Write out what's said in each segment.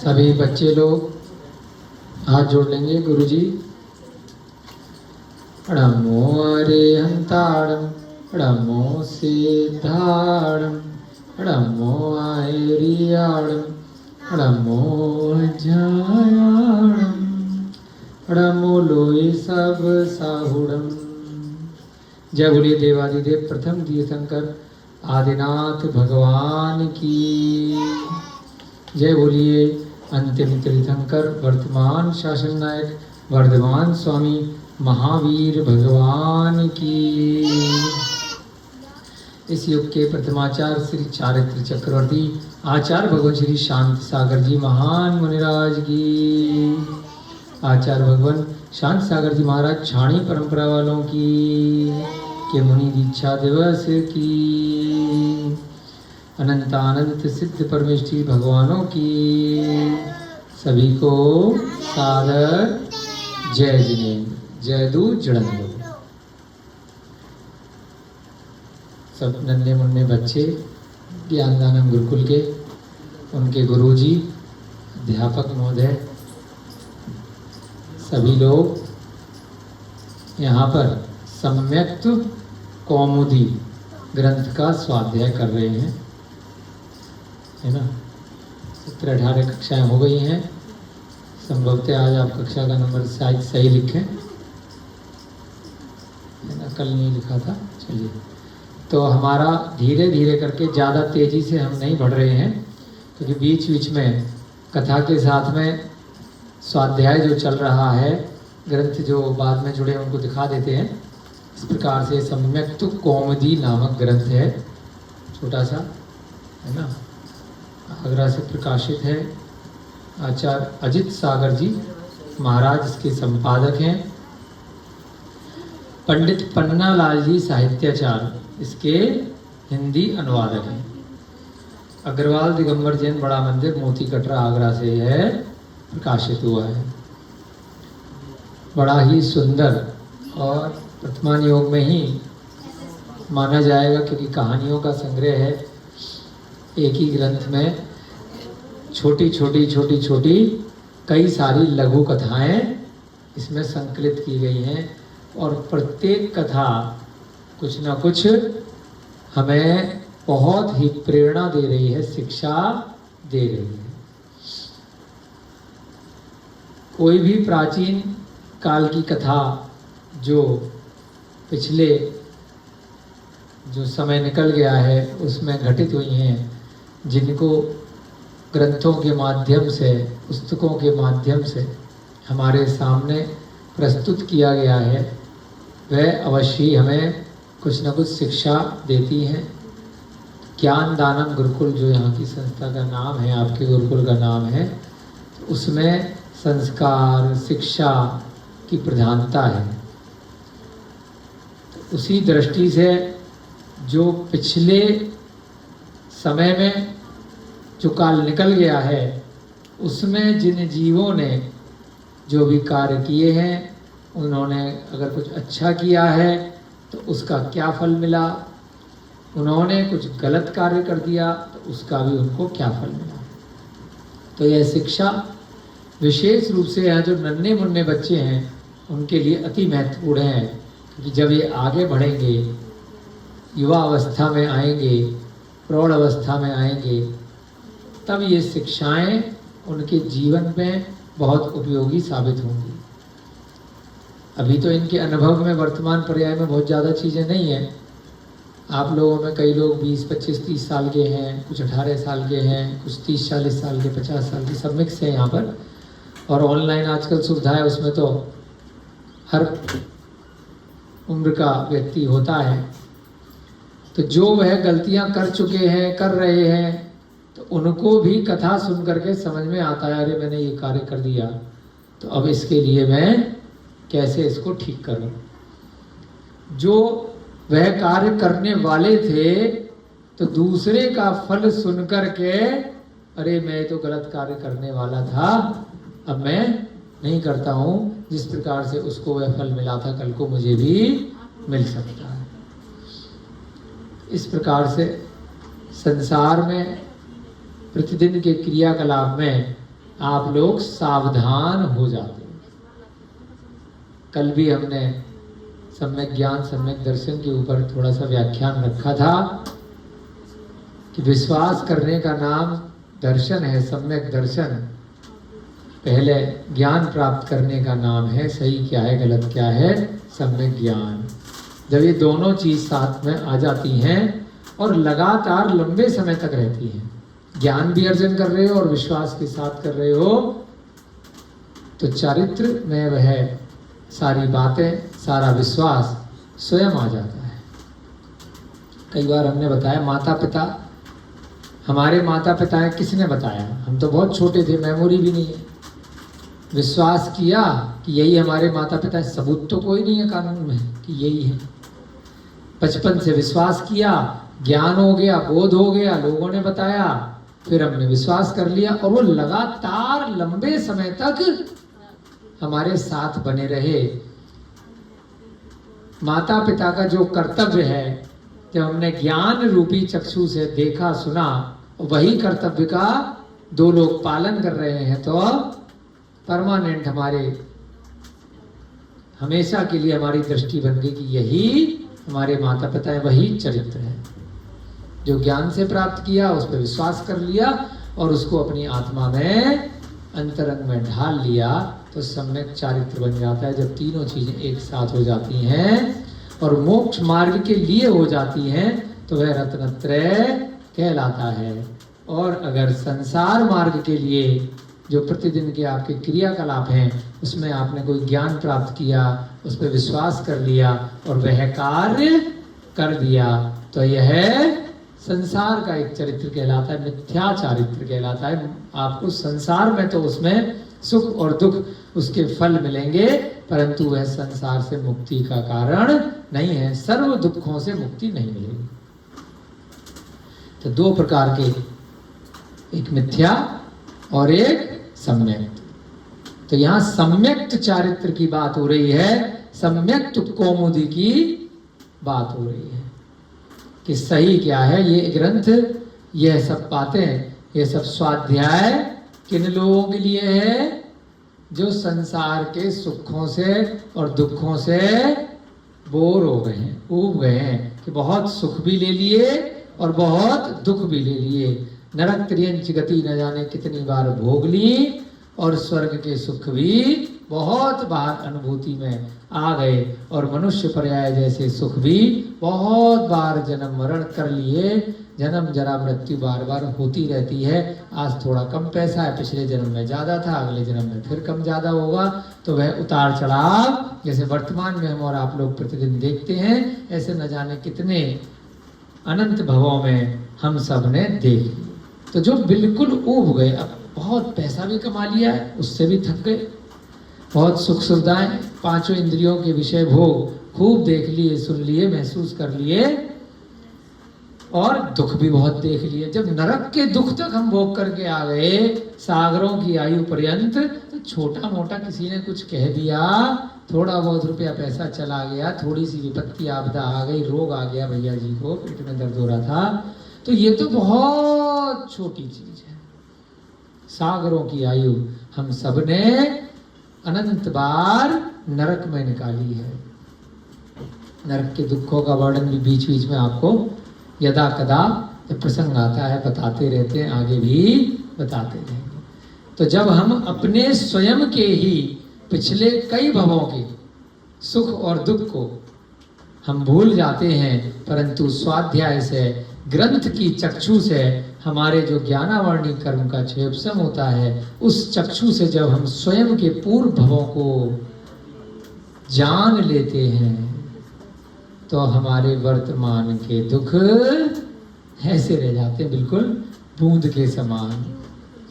सभी बच्चे लोग हाथ जोड़ लेंगे। गुरुजी नमो अरिहंताणं नमो सिद्धाणं नमो आयरियाणं नमो जयाणं नमो लोई सब साहुणं। जय बोलिए देवादिदेव प्रथम तीर्थंकर आदिनाथ भगवान की। जय बोलिए अंतिम तीर्थंकर वर्तमान शासन नायक वर्धमान स्वामी महावीर भगवान की। इस युग के प्रथमाचार्य श्री चारित्र चक्रवर्ती आचार्य भगवान श्री शांत सागर जी महान मुनिराज की। आचार्य भगवान शांत सागर जी महाराज छाणी परंपरा वालों की के मुनि दीक्षा दिवस की। अनंत अनंत सिद्ध परमेश्वरी भगवानों की सभी को सादर जय जिनेन्द्र जय दूत जड़ंदो। सब नन्हे मुन्ने बच्चे ज्ञानदानम गुरुकुल के उनके गुरुजी अध्यापक महोदय सभी लोग यहाँ पर सम्यक्त कौमुदी ग्रंथ का स्वाध्याय कर रहे हैं, है ना। 17-18 कक्षाएं हो गई हैं। संभवतः आज आप कक्षा का नंबर शायद सही लिखें, है ना, कल नहीं लिखा था। चलिए, तो हमारा धीरे धीरे करके, ज़्यादा तेज़ी से हम नहीं बढ़ रहे हैं, क्योंकि बीच बीच में कथा के साथ में स्वाध्याय जो चल रहा है, ग्रंथ जो बाद में जुड़े उनको दिखा देते हैं। इस प्रकार से सम्यक्त कौमुदी नामक ग्रंथ है, छोटा सा, है ना, आगरा से प्रकाशित है। आचार्य अजित सागर जी महाराज इसके संपादक हैं। पंडित पन्ना लाल जी साहित्याचार्य इसके हिंदी अनुवादक हैं। अग्रवाल दिगंबर जैन बड़ा मंदिर मोती कटरा आगरा से यह प्रकाशित हुआ है। बड़ा ही सुंदर और वर्तमान योग में ही माना जाएगा, क्योंकि कहानियों का संग्रह है। एक ही ग्रंथ में छोटी छोटी कई सारी लघु कथाएं इसमें संकलित की गई हैं, और प्रत्येक कथा कुछ न कुछ हमें बहुत ही प्रेरणा दे रही है, शिक्षा दे रही है। कोई भी प्राचीन काल की कथा जो पिछले जो समय निकल गया है उसमें घटित हुई हैं, जिनको ग्रंथों के माध्यम से, पुस्तकों के माध्यम से हमारे सामने प्रस्तुत किया गया है, वह अवश्य ही हमें कुछ न कुछ शिक्षा देती हैं। ज्ञान दानम गुरुकुल जो यहाँ की संस्था का नाम है, आपके गुरुकुल का नाम है, तो उसमें संस्कार शिक्षा की प्रधानता है। तो उसी दृष्टि से जो पिछले समय में जो काल निकल गया है, उसमें जिन जीवों ने जो भी कार्य किए हैं, उन्होंने अगर कुछ अच्छा किया है तो उसका क्या फल मिला, उन्होंने कुछ गलत कार्य कर दिया तो उसका भी उनको क्या फल मिला। तो यह शिक्षा विशेष रूप से यहाँ जो नन्हे मुन्ने बच्चे हैं उनके लिए अति महत्वपूर्ण है, क्योंकि जब ये आगे बढ़ेंगे, युवा अवस्था में आएंगे, प्रौढ़ अवस्था में आएंगे, तब ये शिक्षाएं उनके जीवन में बहुत उपयोगी साबित होंगी। अभी तो इनके अनुभव में वर्तमान पर्याय में बहुत ज़्यादा चीज़ें नहीं हैं। आप लोगों में कई लोग 20, 25, 30 साल के हैं, कुछ 18 साल के हैं, कुछ 30, 40 साल के, 50 साल के, सब मिक्स है यहाँ पर। और ऑनलाइन आजकल सुविधा है, उसमें तो हर उम्र का व्यक्ति होता है। तो जो वह गलतियाँ कर चुके हैं, कर रहे हैं, तो उनको भी कथा सुन करके समझ में आता है, अरे मैंने ये कार्य कर दिया, तो अब इसके लिए मैं कैसे इसको ठीक करूं। जो वह कार्य करने वाले थे, तो दूसरे का फल सुन करके, अरे मैं तो गलत कार्य करने वाला था, अब मैं नहीं करता हूँ, जिस प्रकार से उसको वह फल मिला था, कल को मुझे भी मिल सकता है। इस प्रकार से संसार में प्रतिदिन के क्रियाकलाप में आप लोग सावधान हो जाते हो। कल भी हमने सम्यक ज्ञान सम्यक दर्शन के ऊपर थोड़ा सा व्याख्यान रखा था कि विश्वास करने का नाम दर्शन है, सम्यक दर्शन। पहले ज्ञान प्राप्त करने का नाम है सही क्या है गलत क्या है, सम्यक ज्ञान। जब ये दोनों चीज साथ में आ जाती हैं और लगातार लंबे समय तक रहती हैं, ज्ञान भी अर्जन कर रहे हो और विश्वास के साथ कर रहे हो, तो चरित्र में वह सारी बातें, सारा विश्वास स्वयं आ जाता है। कई बार हमने बताया माता पिता, हमारे माता पिता है, किसने बताया? हम तो बहुत छोटे थे, मेमोरी भी नहीं है। विश्वास किया कि यही हमारे माता पिता है, सबूत तो कोई नहीं है कानून में कि यही है। बचपन से विश्वास किया, ज्ञान हो गया, बोध हो गया, लोगों ने बताया, फिर हमने विश्वास कर लिया और वो लगातार लंबे समय तक हमारे साथ बने रहे। माता पिता का जो कर्तव्य है, जब हमने ज्ञान रूपी चक्षु से देखा सुना, वही कर्तव्य का दो लोग पालन कर रहे हैं, तो परमानेंट हमारे हमेशा के लिए हमारी दृष्टि बन गई कि यही हमारे माता पिता है, वही चरित्र है। जो ज्ञान से प्राप्त किया उस पर विश्वास कर लिया और उसको अपनी आत्मा में अंतरंग में ढाल लिया, तो सम्यक चारित्र बन जाता है। जब तीनों चीजें एक साथ हो जाती हैं और मोक्ष मार्ग के लिए हो जाती हैं, तो वह रत्नत्रय कहलाता है। और अगर संसार मार्ग के लिए जो प्रतिदिन के आपके क्रियाकलाप हैं, उसमें आपने कोई ज्ञान प्राप्त किया, उस पर विश्वास कर लिया और वह कार्य कर दिया, तो यह संसार का एक चरित्र कहलाता है, मिथ्या चारित्र कहलाता है। आपको संसार में तो उसमें सुख और दुख उसके फल मिलेंगे, परंतु वह संसार से मुक्ति का कारण नहीं है, सर्व दुखों से मुक्ति नहीं मिलेगी। तो दो प्रकार के, एक मिथ्या और एक सम्यक। तो यहाँ सम्यक चारित्र की बात हो रही है, सम्यक कौमुदी की बात हो रही है कि सही क्या है। ये ग्रंथ, यह सब बातें, ये सब स्वाध्याय किन लोगों के लिए है? जो संसार के सुखों से और दुखों से बोर हो गए हैं, ऊब गए हैं, कि बहुत सुख भी ले लिए और बहुत दुख भी ले लिए, नरक त्रियंच गति न जाने कितनी बार भोग ली, और स्वर्ग के सुख भी बहुत बार अनुभूति में आ गए, और मनुष्य पर्याय जैसे सुख भी बहुत बार जन्म मरण कर लिए। जन्म जरा मृत्यु बार बार होती रहती है। आज थोड़ा कम पैसा है, पिछले जन्म में ज्यादा था, अगले जन्म में फिर कम ज्यादा होगा, तो वह उतार चढ़ाव जैसे वर्तमान में हम और आप लोग प्रतिदिन देखते हैं, ऐसे न जाने कितने अनंत भवों में हम सब ने देख लिया। तो जो बिल्कुल ऊब गए, अब बहुत पैसा भी कमा लिया है, उससे भी थक गए, बहुत सुख सुविधाएं, पांचों इंद्रियों के विषय भोग खूब देख लिए, सुन लिए, महसूस कर लिए, और दुख भी बहुत देख लिए। जब नरक के दुख तक हम भोग करके आ गए, सागरों की आयु पर्यंत, तो छोटा मोटा किसी ने कुछ कह दिया, थोड़ा बहुत रुपया पैसा चला गया, थोड़ी सी विपत्ति आपदा आ गई, रोग आ गया भैया जी को, पेट में दर्द हो रहा था, तो ये तो बहुत छोटी चीज है। सागरों की आयु हम सब ने अनंत बार नरक में निकाली है। नरक के दुखों का वर्णन भी बीच बीच में आपको यदा कदा जब प्रसंग आता है बताते रहते हैं, आगे भी बताते रहेंगे। तो जब हम अपने स्वयं के ही पिछले कई भवों के सुख और दुख को हम भूल जाते हैं, परंतु स्वाध्याय से, ग्रंथ की चक्षु से हमारे जो ज्ञानावर्णी कर्म का क्षेपसम होता है, उस चक्षु से जब हम स्वयं के पूर्व भवों को जान लेते हैं, तो हमारे वर्तमान के दुख ऐसे रह जाते हैं, बिल्कुल बूंद के समान,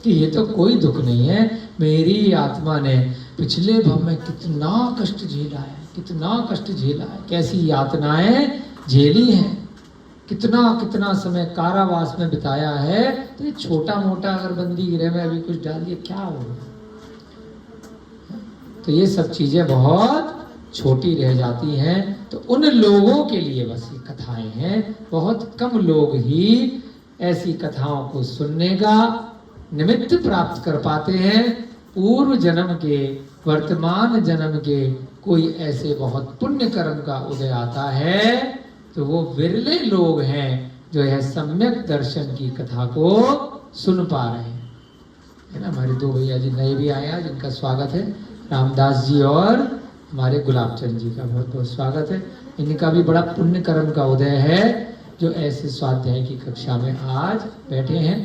कि ये तो कोई दुख नहीं है। मेरी आत्मा ने पिछले भव में कितना कष्ट झेला है, कितना कष्ट झेला है, कैसी यातनाएं झेली हैं, कितना कितना समय कारावास में बिताया है। तो ये छोटा मोटा अगर बंदी गृह में अभी कुछ डाल दिए क्या होगा? तो ये सब चीजें बहुत छोटी रह जाती हैं। तो उन लोगों के लिए बस ये कथाएं हैं। बहुत कम लोग ही ऐसी कथाओं को सुनने का निमित्त प्राप्त कर पाते हैं। पूर्व जन्म के, वर्तमान जन्म के कोई ऐसे बहुत पुण्य कर्म का उदय आता है तो वो विरले लोग हैं जो यह सम्यक दर्शन की कथा को सुन पा रहे हैं, है ना। हमारे दो भैया जी नए भी आए हैं, जिनका स्वागत है, रामदास जी और हमारे गुलाब चंद जी का बहुत बहुत स्वागत है। इनका भी बड़ा पुण्य कर्म का उदय है जो ऐसे स्वाध्याय की कक्षा में आज बैठे हैं।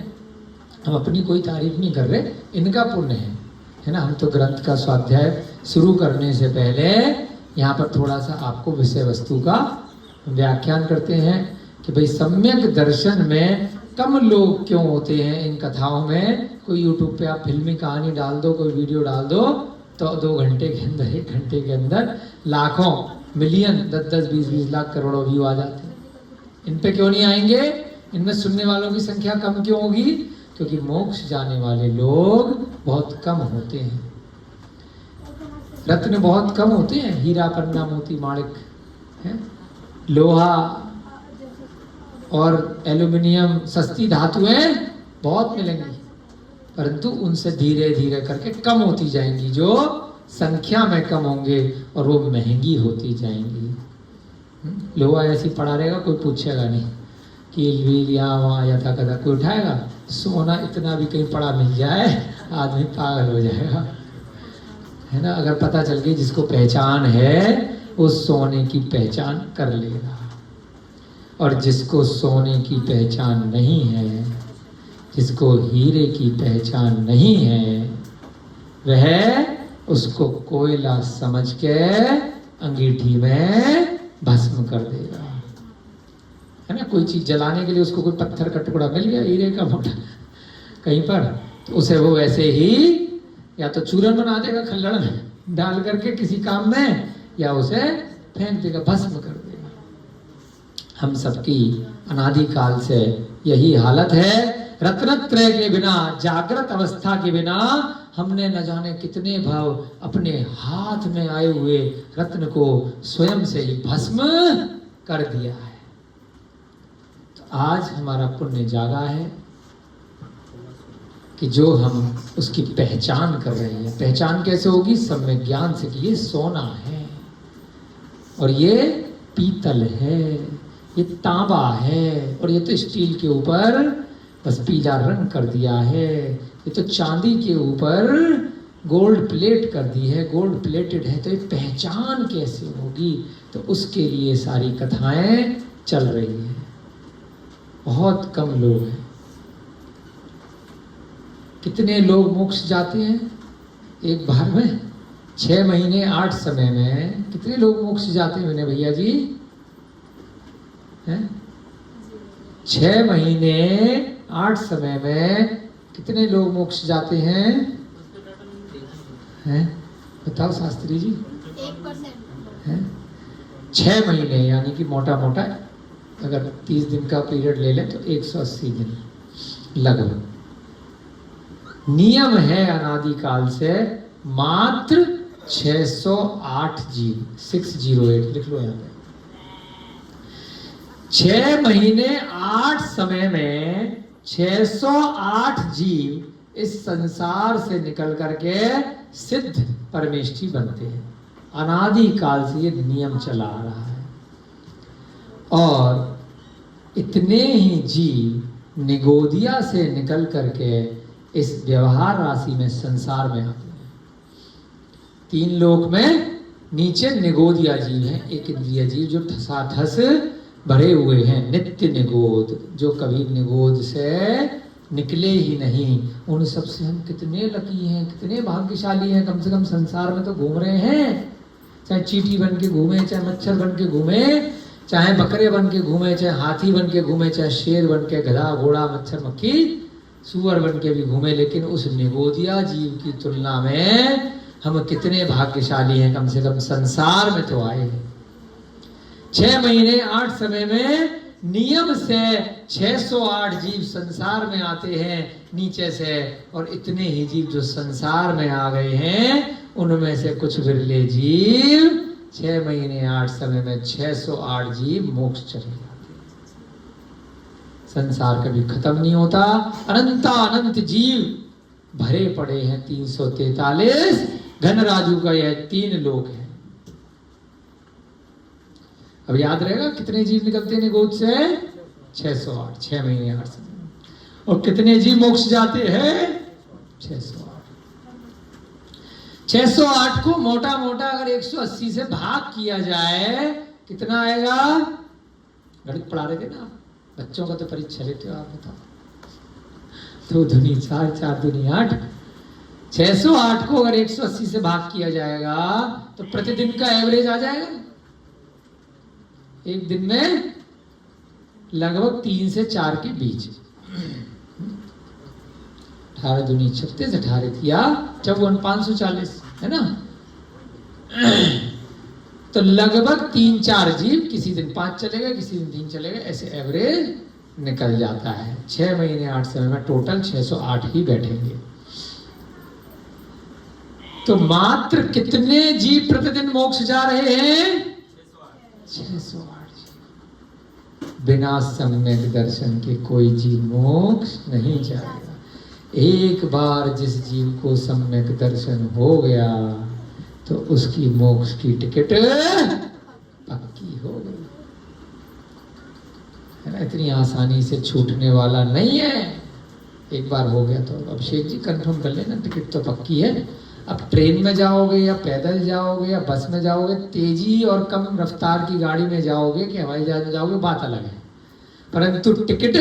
हम अपनी कोई तारीफ नहीं कर रहे, इनका पुण्य है ना। हम तो ग्रंथ का स्वाध्याय शुरू करने से पहले यहाँ पर थोड़ा सा आपको विषय वस्तु का व्याख्यान करते हैं कि भाई सम्यक दर्शन में कम लोग क्यों होते हैं इन कथाओं में। कोई यूट्यूब पे आप फिल्मी कहानी डाल दो, कोई वीडियो डाल दो, तो 2 घंटे के अंदर, 1 घंटे के अंदर लाखों, मिलियन, 10-10, 20-20 लाख, करोड़ों व्यू आ जाते हैं। इन पे क्यों नहीं आएंगे? इनमें सुनने वालों की संख्या कम क्यों होगी? क्योंकि मोक्ष जाने वाले लोग बहुत कम होते हैं। रत्न बहुत कम होते हैं, हीरा, पन्ना, मोती, माणिक, है, लोहा और एल्यूमिनियम, सस्ती धातुएं बहुत मिलेंगी, परंतु उनसे धीरे धीरे करके कम होती जाएंगी, जो संख्या में कम होंगे और वो महंगी होती जाएंगी। लोहा ऐसी पड़ा रहेगा, कोई पूछेगा नहीं कील वील यहाँ वहाँ यथा कथा, कोई उठाएगा। सोना इतना भी कहीं पड़ा मिल जाए आदमी पागल हो जाएगा, है ना। अगर पता चल गई जिसको पहचान है वो सोने की पहचान कर लेगा, और जिसको सोने की पहचान नहीं है, जिसको हीरे की पहचान नहीं है, वह उसको कोयला समझ के अंगीठी में भस्म कर देगा, है ना। कोई चीज जलाने के लिए उसको कोई पत्थर का टुकड़ा मिल गया हीरे का मोटा कहीं पर, तो उसे वो वैसे ही या तो चूरन बना देगा खल्लड़ में डाल करके किसी काम में, या उसे फेंक देगा, भस्म कर देगा। हम सबकी अनादिकाल से यही हालत है। रत्नत्रय के बिना, जागृत अवस्था के बिना हमने न जाने कितने भाव अपने हाथ में आए हुए रत्न को स्वयं से ही भस्म कर दिया है। तो आज हमारा पुण्य जागा है कि जो हम उसकी पहचान कर रहे हैं। पहचान कैसे होगी? सम्यक ज्ञान से कि ये सोना है, और ये पीतल है, ये तांबा है, और ये तो स्टील के ऊपर बस पीला रंग कर दिया है, ये तो चांदी के ऊपर गोल्ड प्लेट कर दी है, गोल्ड प्लेटेड है। तो ये पहचान कैसे होगी? तो उसके लिए सारी कथाएं चल रही हैं। बहुत कम लोग हैं। कितने लोग मोक्ष जाते हैं एक बार में? 6 महीने 8 समय में कितने लोग मोक्ष जाते हैं मैंने भैया जी? हैं? 6 महीने 8 समय में कितने लोग मोक्ष जाते हैं? हैं? बताओ शास्त्री जी। 1%। 6 महीने यानी कि मोटा मोटा अगर 30 दिन का पीरियड ले लें तो 180 दिन लगभग। नियम है अनादिकाल से मात्र 608 जीव, 608 लिख लो यहाँ पे। 6 महीने 8 समय में 608 जीव इस संसार से निकल करके सिद्ध परमेष्ठी बनते हैं। अनादिकाल से ये नियम चला आ रहा है, और इतने ही जीव निगोदिया से निकल करके इस व्यवहार राशि में संसार में आते हैं। 3 लोक में नीचे निगोदिया जीव हैं, एक इंद्रिय जीव जो ठसाठस भरे हुए हैं, नित्य निगोद, जो कभी निगोद से निकले ही नहीं। उन सब से हम कितने लकी हैं, कितने भाग्यशाली हैं। कम से कम संसार में तो घूम रहे हैं, चाहे चींटी बन के घूमे, चाहे मच्छर बन के घूमे, चाहे बकरे बन के घूमे, चाहे हाथी बन के घूमे, चाहे शेर बन के, गधा, घोड़ा, मच्छर, मक्खी, सुअर बन के भी घूमे। लेकिन उस निगोदिया जीव की तुलना में हम कितने भाग्यशाली हैं, कम से कम संसार में तो आए हैं। 6 महीने 8 समय में नियम से 608 जीव संसार में आते हैं नीचे से, और इतने ही जीव जो संसार में आ गए हैं उनमें से कुछ विरले जीव 6 महीने 8 समय में 608 जीव मोक्ष चले जाते हैं। संसार कभी खत्म नहीं होता, अनंत जीव भरे पड़े हैं 343, घनराजू का यह 3 लोक है। अब याद रहेगा कितने जीव निकलते हैं गोद से? 608, 6 महीने 8 समय। और कितने जीव मोक्ष जाते हैं? 608। 608 को मोटा मोटा अगर 180 से भाग किया जाए कितना आएगा? गणित पढ़ा रहे थे ना बच्चों का, तो परीक्षा लेते हो आप, बताओ। 2 दूनी 4, 4 दूनी 8। 608 को अगर 180 से भाग किया जाएगा तो प्रतिदिन का एवरेज आ जाएगा। एक दिन में लगभग 3 से 4 के बीच। 18 दूनी 36, 18 किया 54, 540 है ना। तो लगभग 3-4 जीव, किसी दिन 5 चलेगा, किसी दिन 3 चलेगा, ऐसे एवरेज निकल जाता है। 6 महीने 8 समय में टोटल 608 ही बैठेंगे। तो मात्र कितने जीव प्रतिदिन मोक्ष जा रहे हैं? 608 जीव। बिना सम्यक दर्शन के कोई जीव मोक्ष नहीं जाएगा। एक बार जिस जीव को सम्यक दर्शन हो गया तो उसकी मोक्ष की टिकट पक्की हो गई है ना। इतनी आसानी से छूटने वाला नहीं है। एक बार हो गया तो अभिषेक जी कंफर्म कर लेना, टिकट तो पक्की है। अब ट्रेन में जाओगे या पैदल जाओगे या बस में जाओगे, तेजी और कम रफ्तार की गाड़ी में जाओगे कि हवाई जहाज में जाओगे, बात अलग है, परंतु टिकट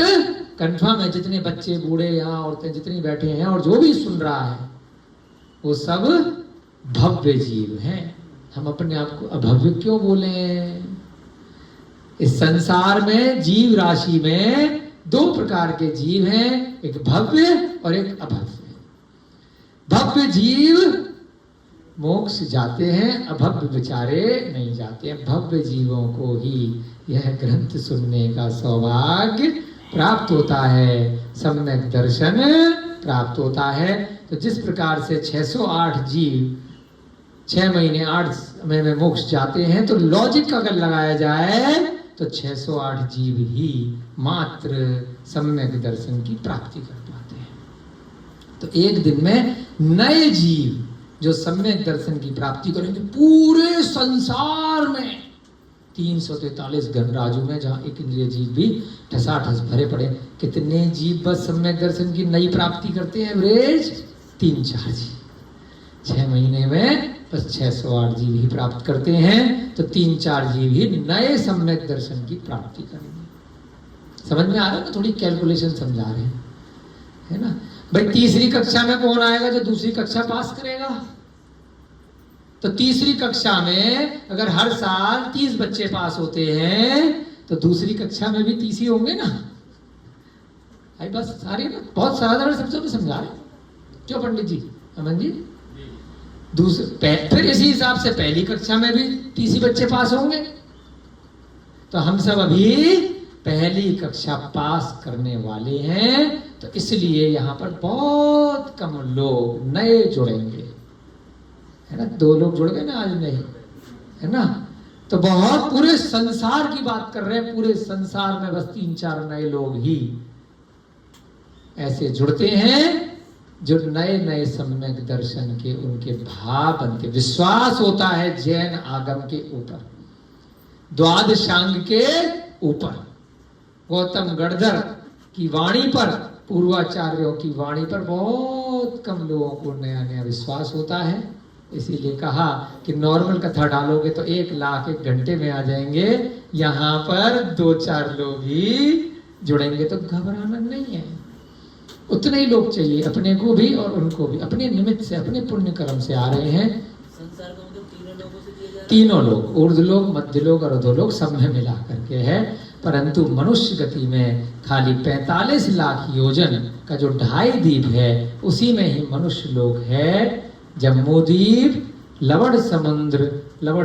कंफर्म है। जितने बच्चे, बूढ़े, यहाँ औरतें जितनी बैठे हैं और जो भी सुन रहा है वो सब भव्य जीव हैं। हम अपने आप को अभव्य क्यों बोले? इस संसार में जीव राशि में 2 प्रकार के जीव हैं, एक भव्य और एक अभव्य। भव्य जीव मोक्ष जाते हैं, अभव्य बेचारे नहीं जाते हैं। भव्य जीवों को ही यह ग्रंथ सुनने का सौभाग्य प्राप्त होता है, सम्यक दर्शन प्राप्त होता है। तो जिस प्रकार से 608 जीव 6 महीने 8 समय में मोक्ष जाते हैं, तो लॉजिक अगर लगाया जाए तो 608 जीव ही मात्र सम्यक दर्शन की प्राप्ति कर पाते हैं। तो एक दिन में नए जीव जो सम्यक दर्शन की प्राप्ति करेंगे, पूरे संसार में 343 गणराजु में, जहां एक इंद्रिय जीव भी ठसाठस भरे पड़े। कितने जीव बस सम्यक दर्शन की नई प्राप्ति करते हैं? एवरेज 3-4 जीव। 6 महीने में बस 608 जीव ही प्राप्त करते हैं। तो 3-4 जीव ही नए सम्यक दर्शन की प्राप्ति करेंगे। समझ में आ रहा है ना? थोड़ी कैलकुलेशन समझा रहे हैं, है ना भाई। तीसरी कक्षा में कौन आएगा जो दूसरी कक्षा पास करेगा? तो तीसरी कक्षा में अगर हर साल 30 बच्चे पास होते हैं तो दूसरी कक्षा में भी 30 ही होंगे ना। भाई बस सारे ना बहुत साधारण शब्दों में समझा रहे। क्यों पंडित जी, अमन जी? फिर इसी हिसाब से पहली कक्षा में भी 30 बच्चे पास होंगे। तो हम सब अभी पहली कक्षा पास करने वाले हैं। तो इसलिए यहाँ पर बहुत कम लोग नए जुड़ेंगे, है ना। 2 लोग जुड़ गए ना आज, नहीं है ना। तो बहुत पूरे संसार की बात कर रहे हैं। पूरे संसार में बस 3-4 नए लोग ही ऐसे जुड़ते हैं जो नए नए सम्यक दर्शन के उनके भाव बनते। विश्वास होता है जैन आगम के ऊपर, द्वादशांग के ऊपर, गौतम गणधर की वाणी पर, पूर्वाचार्यों की वाणी पर बहुत कम लोगों को नया नया विश्वास होता है। इसीलिए कहा कि नॉर्मल कथा डालोगे तो 1 लाख 1 घंटे में आ जाएंगे। यहाँ पर 2-4 लोग ही जुड़ेंगे। तो घबराना नहीं है, उतने ही लोग चाहिए, अपने को भी और उनको भी। अपने निमित्त से, अपने पुण्य कर्म से आ रहे हैं। संसार का मतलब 3 लोगों से किया जा रहा है। 3 लोग, ऊर्ध्व लोग, मध्य लोग और अधो लोग, सब में मिला करके है। परंतु मनुष्य गति में खाली 45 लाख योजन का जो 2.5 द्वीप है उसी में ही मनुष्य लोग है। जम्बूद्वीप, लवण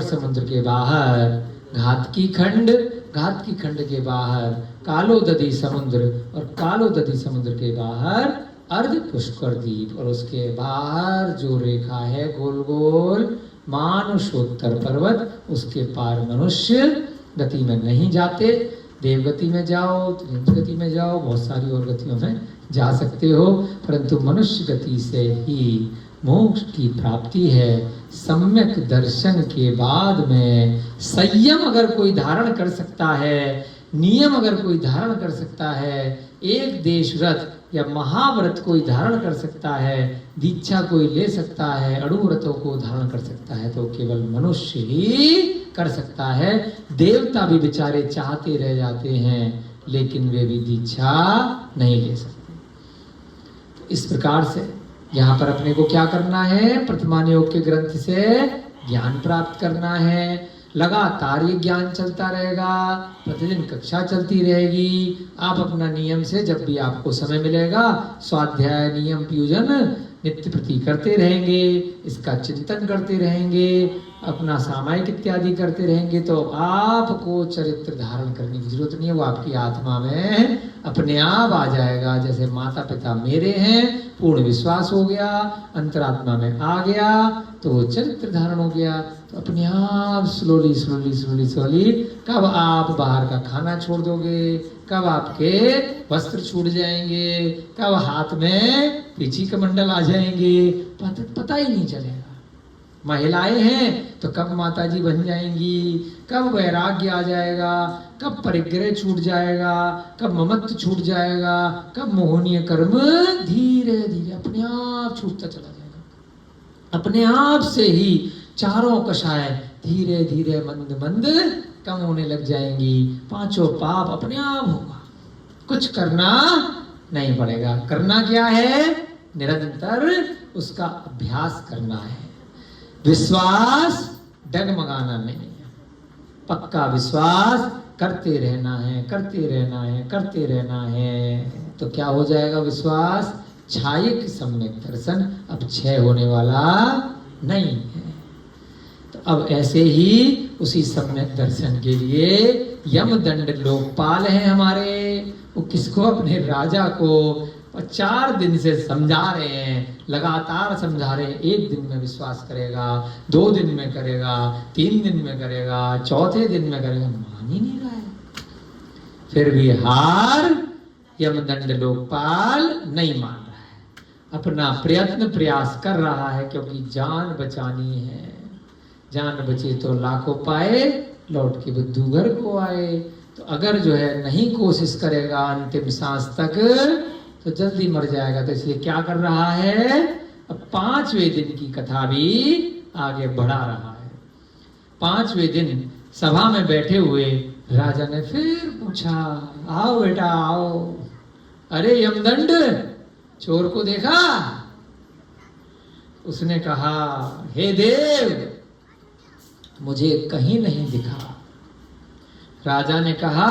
समुद्र के बाहर घातकी खंड, घातकी खंड के बाहर कालोदधी समुद्र और कालोदधी समुद्र के बाहर अर्ध पुष्कर द्वीप, और उसके बाहर जो रेखा है गोल गोल मानुषोत्तर पर्वत, उसके पार मनुष्य गति में नहीं जाते। देवगति में जाओ, गति में जाओ, बहुत सारी और गतियों में जा सकते हो, परंतु मनुष्य गति से ही मोक्ष की प्राप्ति है। सम्यक दर्शन के बाद में संयम अगर कोई धारण कर सकता है, नियम अगर कोई धारण कर सकता है, एक देश व्रत या महाव्रत कोई धारण कर सकता है, दीक्षा कोई ले सकता है, अणु व्रतों को धारण कर सकता है, तो केवल मनुष्य ही कर सकता है। देवता भी बेचारे चाहते रह जाते हैं, लेकिन वे भी दीक्षा नहीं ले सकते। तो इस प्रकार से यहाँ पर अपने को क्या करना है, प्रतिमान योग के ग्रंथ से ज्ञान प्राप्त करना है। लगातार ये ज्ञान चलता रहेगा, प्रतिदिन कक्षा चलती रहेगी। आप अपना नियम से जब भी आपको समय मिलेगा स्वाध्याय, नियम, पूजन नित्य प्रति करते रहेंगे, इसका चिंतन करते रहेंगे, अपना सामायिक इत्यादि करते रहेंगे, तो आपको चरित्र धारण करने की जरूरत नहीं है, वो आपकी आत्मा में अपने आप आ जाएगा। जैसे माता पिता मेरे हैं, पूर्ण विश्वास हो गया, अंतरात्मा में आ गया, तो वो चरित्र धारण हो गया। तो अपने आप स्लोली स्लोली स्लोली स्लोली कब आप बाहर का खाना छोड़ दोगे, कब आपके वस्त्र छूट जाएंगे, कब हाथ में पीछी कमंडल आ जाएंगे, पता ही नहीं चलेगा। महिलाएं हैं तो कब माताजी बन जाएंगी, कब वैराग्य आ जाएगा, कब परिग्रह छूट जाएगा, कब ममत्व छूट जाएगा, कब मोहनीय कर्म धीरे धीरे अपने आप छूटता चला जाएगा। अपने आप से ही चारों कषाय धीरे धीरे मंद मंद कम होने लग जाएंगी। पांचों पाप अपने आप होगा, कुछ करना नहीं पड़ेगा। करना क्या है, निरंतर उसका अभ्यास करना है। विश्वास डगमगाना नहीं है, पक्का विश्वास करते रहना है, करते रहना है, करते रहना है। तो क्या हो जाएगा विश्वास, छायक सम्यक दर्शन, अब क्षय होने वाला नहीं है। तो अब ऐसे ही उसी सम्यक दर्शन के लिए यमदंड लोकपाल हैं हमारे, वो किसको, अपने राजा को 4 दिन से समझा रहे हैं, लगातार समझा रहे हैं। 1 दिन में विश्वास करेगा, 2 दिन में करेगा, 3 दिन में करेगा, 4थे दिन में करेगा, मान ही नहीं रहा है। फिर भी हार यमदंड लोकपाल नहीं मान रहा है, अपना प्रयत्न प्रयास कर रहा है, क्योंकि जान बचानी है। जान बचे तो लाखों पाए, लौट के बुद्धू घर को आए। तो अगर जो है नहीं कोशिश करेगा अंतिम सांस तक, तो जल्दी मर जाएगा। तो इसलिए क्या कर रहा है, अब 5वें दिन की कथा भी आगे बढ़ा रहा है। 5वें दिन सभा में बैठे हुए राजा ने फिर पूछा, आओ बेटा आओ। अरे यमदंड, चोर को देखा? उसने कहा, हे देव, मुझे कहीं नहीं दिखा। राजा ने कहा,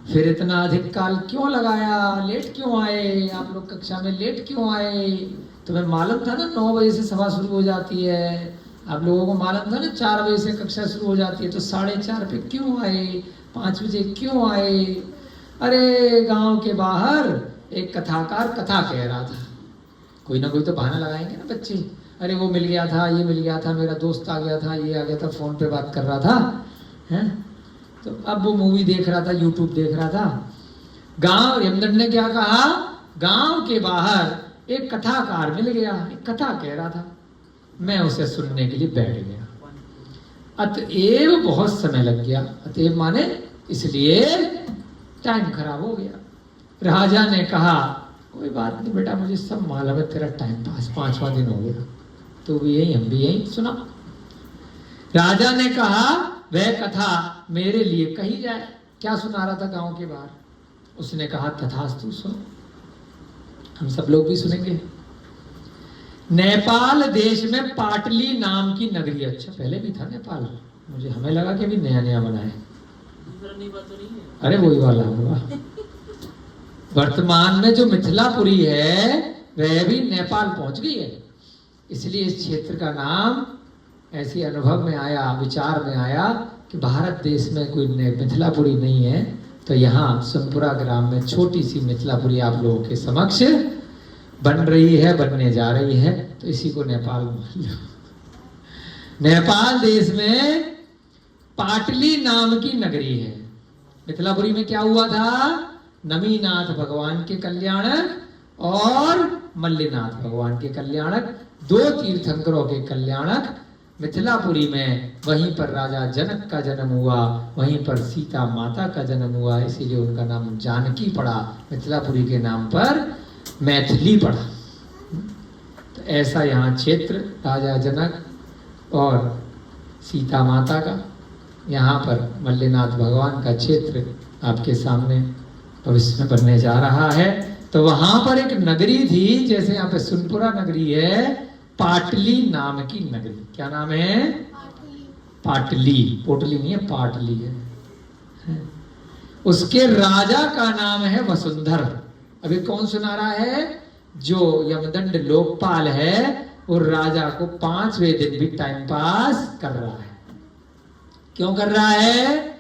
फिर इतना अधिक काल क्यों लगाया, लेट क्यों आए, आप लोग कक्षा में लेट क्यों आए? तुम्हें मालूम था ना 9 बजे से सभा शुरू हो जाती है, आप लोगों को मालूम था ना 4 बजे से कक्षा शुरू हो जाती है, तो 4:30 पे क्यों आए, 5 बजे क्यों आए? अरे गांव के बाहर एक कथाकार कथा कह रहा था, कोई ना कोई तो बहाना लगाएंगे ना बच्चे, अरे वो मिल गया था, ये मिल गया था, मेरा दोस्त आ गया था, ये आ गया था, फोन पे बात कर रहा था, हैं? तो अब वो मूवी देख रहा था, यूट्यूब देख रहा था। गांव, यमदंड ने क्या कहा, गांव के बाहर एक कथाकार मिल गया, एक कथा कह रहा था, मैं उसे सुनने के लिए बैठ गया। अतएव बहुत समय लग गया, अतएव माने इसलिए टाइम खराब हो गया। राजा ने कहा, कोई बात नहीं बेटा, मुझे सब मालूम है, तेरा टाइम पास 5वां दिन हो गया, तो भी यही हम भी यही सुना। राजा ने कहा, वह कथा मेरे लिए कही जाए। क्या सुना रहा था गांव के बाहर? उसने कहा, तथास्तु, सुनो, हम सब लोग भी सुनेंगे। नेपाल देश में पाटली नाम की नगरी, अच्छा पहले भी था नेपाल, मुझे हमें लगा कि अभी नया नया बना है। अरे वही वाला होगा। वर्तमान में जो मिथिलापुरी है वह भी नेपाल पहुंच गई है, इसलिए इस क्षेत्र का नाम ऐसी अनुभव में आया, विचार में आया कि भारत देश में कोई मिथिलापुरी नहीं है, तो यहाँ सोनपुरा ग्राम में छोटी सी मिथिलापुरी आप लोगों के समक्ष बन रही है, बनने जा रही है, तो इसी को नेपाल मान लो। नेपाल देश में पाटली नाम की नगरी है, मिथिलापुरी में क्या हुआ था? नमीनाथ भगवान के कल्याणक और मल्लीनाथ भगवान के कल्याणक, दो तीर्थंकरों के कल्याणक मिथिलापुरी में। वहीं पर राजा जनक का जन्म हुआ, वहीं पर सीता माता का जन्म हुआ, इसीलिए उनका नाम जानकी पड़ा, मिथिलापुरी के नाम पर मैथिली पड़ा। तो ऐसा यहाँ क्षेत्र राजा जनक और सीता माता का, यहाँ पर मल्लीनाथ भगवान का क्षेत्र आपके सामने भविष्य में बनने जा रहा है। तो वहां पर एक नगरी थी, जैसे यहाँ पे सुनपुरा नगरी है, पाटली नाम की नगरी। क्या नाम है? पाटली। पोटली नहीं है, पाटली है। उसके राजा का नाम है वसुंधर। अभी कौन सुना रहा है? जो यमदंड लोकपाल है, वो राजा को 5वें दिन भी टाइम पास कर रहा है। क्यों कर रहा है?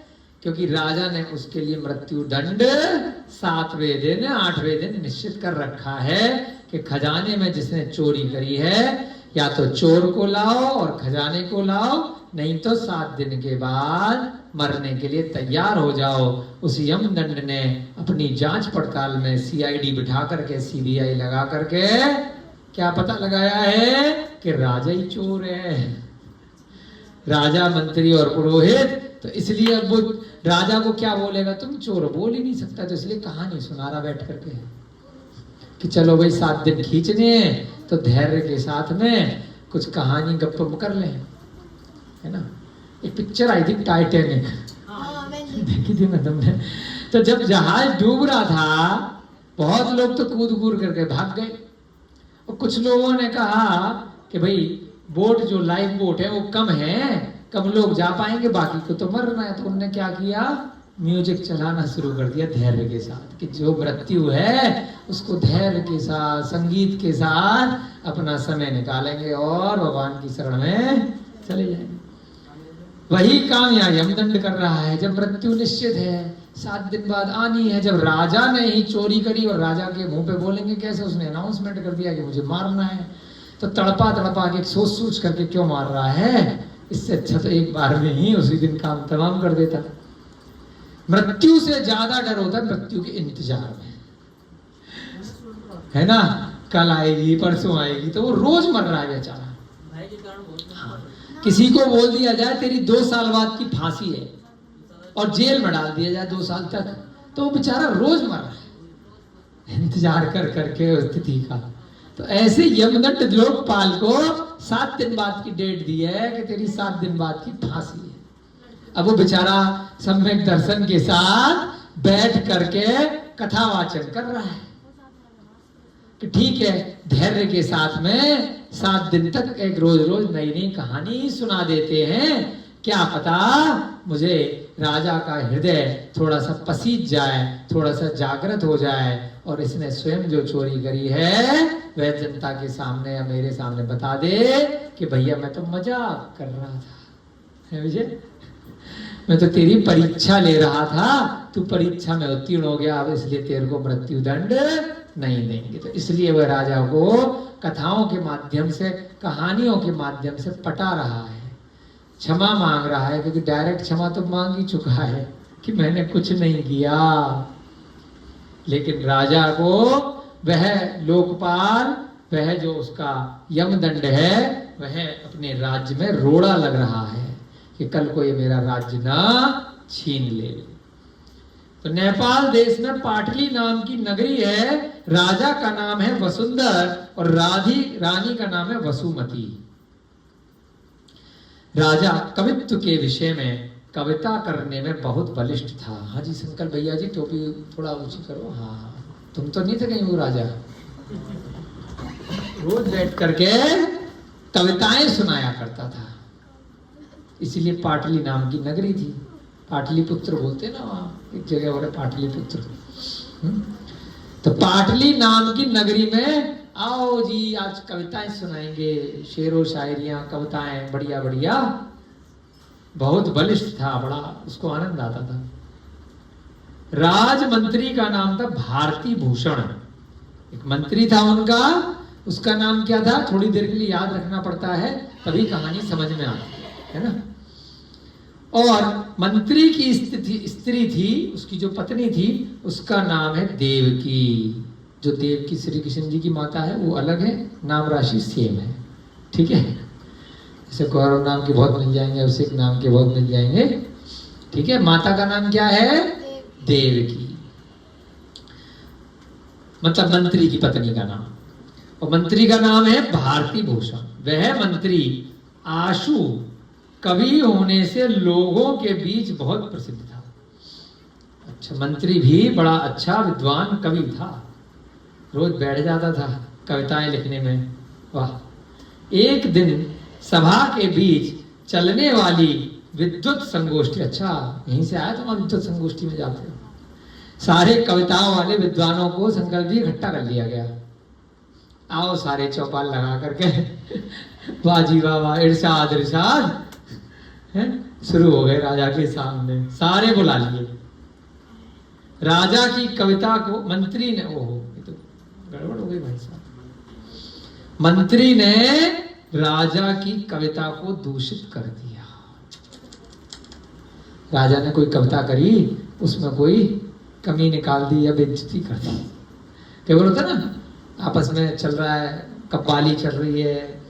क्योंकि राजा ने उसके लिए मृत्यु दंड 7वें दिन 8वें दिन निश्चित कर रखा है कि खजाने में जिसने चोरी करी है, या तो चोर को लाओ और खजाने को लाओ, नहीं तो 7 दिन के बाद मरने के लिए तैयार हो जाओ। उस यमदंड ने अपनी जांच पड़ताल में सीआईडी बिठा करके, सीबीआई लगा करके क्या पता लगाया है कि राजा ही चोर है, राजा मंत्री और पुरोहित। तो इसलिए अब वो राजा को क्या बोलेगा? तुम चोर बोल ही नहीं सकता, तो इसलिए कहानी सुना रहा बैठ करके कि चलो भाई 7 दिन खींचने, तो धैर्य के साथ में कुछ कहानी गप्प कर ले, है ना। एक पिक्चर आई थी टाइटैनिक, देखी थी ना तुमने? तो जब जहाज डूब रहा था, बहुत लोग तो कूद कूद करके भाग गए, और कुछ लोगों ने कहा कि भाई बोट जो लाइफ बोट है वो कम है, कम लोग जा पाएंगे, बाकी को तो मरना है। तो उन्होंने क्या किया? म्यूजिक चलाना शुरू कर दिया धैर्य के साथ, कि जो मृत्यु है उसको धैर्य के साथ, संगीत के साथ अपना समय निकालेंगे और भगवान की शरण में चले जाएंगे। वही काम यहाँ यमदंड कर रहा है। जब मृत्यु निश्चित है, 7 दिन बाद आनी है, जब राजा ने ही चोरी करी, और राजा के मुंह पे बोलेंगे कैसे? उसने अनाउंसमेंट कर दिया कि मुझे मारना है, तो तड़पा तड़पा के सोच करके क्यों मार रहा है? इससे अच्छा तो एक बार में ही उसी दिन काम तमाम कर देता। मृत्यु से ज्यादा डर होता है मृत्यु के इंतजार में, है ना। कल आएगी, परसों आएगी, तो वो रोज मर रहा है बेचारा। किसी को बोल दिया जाए तेरी 2 साल बाद की फांसी है, और जेल में डाल दिया जाए 2 साल तक, तो वो बेचारा रोज मर रहा है इंतजार कर करके उस तिथि का। तो ऐसे यमदंड लोकपाल को 7 दिन बाद की डेट दी है कि तेरी 7 दिन बाद की फांसी है। अब वो बेचारा सम्यक दर्शन के साथ बैठ करके कथा वाचन कर रहा है कि ठीक है, धैर्य के साथ में 7 दिन तक एक रोज रोज नई नई कहानी सुना देते हैं। क्या पता मुझे राजा का हृदय थोड़ा सा पसीज जाए, थोड़ा सा जागृत हो जाए, और इसने स्वयं जो चोरी करी है वह जनता के सामने या मेरे सामने बता दे कि भैया मैं तो मजाक कर रहा था, है विजय, मैं तो तेरी परीक्षा ले रहा था, तू परीक्षा में उत्तीर्ण हो गया, अब इसलिए तेरे को मृत्यु दंड नहीं देंगे। तो इसलिए वह राजा को कथाओं के माध्यम से, कहानियों के माध्यम से पटा रहा है, क्षमा मांग रहा है, क्योंकि डायरेक्ट क्षमा तो मांग ही चुका है कि मैंने कुछ नहीं किया। लेकिन राजा को वह लोकपाल, वह जो उसका यमदंड है, वह अपने राज्य में रोड़ा लग रहा है कि कल को ये मेरा राज्य ना छीन ले। तो नेपाल देश में पाटली नाम की नगरी है, राजा का नाम है वसुंधर और रानी का नाम है वसुमती। राजा कवित्व के विषय में, कविता करने में बहुत बलिष्ठ था। हाँ जी संकल्प भैया जी, टोपी थोड़ा ऊंची करो। हाँ, तुम तो नहीं थे कहीं वो राजा, रोज बैठ करके कविताएं सुनाया करता था, इसीलिए पाटली नाम की नगरी थी। पाटलिपुत्र बोलते ना, वहां एक जगह बोले पाटलिपुत्र। तो पाटली नाम की नगरी में आओ जी, आज कविताएं सुनाएंगे, शेरो शायरियां, कविताएं बढ़िया बढ़िया। बहुत बलिष्ठ था, बड़ा उसको आनंद आता था। राजमंत्री का नाम था भारती भूषण, एक मंत्री था उनका, उसका नाम क्या था? थोड़ी देर के लिए याद रखना पड़ता है, तभी कहानी समझ में आती है ना। और मंत्री की स्त्री थी, उसकी जो पत्नी थी, उसका नाम है देवकी। जो देवकी श्री कृष्ण जी की माता है वो अलग है, नाम राशि सेम है। ठीक है, जैसे गौरव नाम के बहुत मिल जाएंगे, अभिषेक नाम के बहुत मिल जाएंगे। ठीक है, माता का नाम क्या है? देवकी, मतलब मंत्री की पत्नी का नाम। और मंत्री का नाम है भारती भूषण। वह मंत्री आशु कवि होने से लोगों के बीच बहुत प्रसिद्ध था। अच्छा, मंत्री भी बड़ा अच्छा विद्वान कवि था, रोज बैठ जाता था कविताएं लिखने में। वाह। एक दिन सभा के बीच चलने वाली विद्वत संगोष्ठी, अच्छा यहीं से आया तुम विद्वत संगोष्ठी में जाते हो, सारे कविताओं वाले विद्वानों को संकल्प जी इकट्ठा कर लिया गया। आओ सारे चौपाल लगा करके वाह जी वाह वाह, इरशाद इरशाद शुरू हो गए राजा के सामने, सारे बुला लिए। राजा की कविता को मंत्री ने, ओहो ये तो गड़बड़ हो गई भाई साहब, मंत्री ने राजा की कविता को दूषित कर दिया। राजा ने कोई कविता करी, उसमें कोई कमी निकाल दी या बेइज्जती कर दी। क्या बोलता ना, आपस में चल रहा है, कव्वाली चल रही है,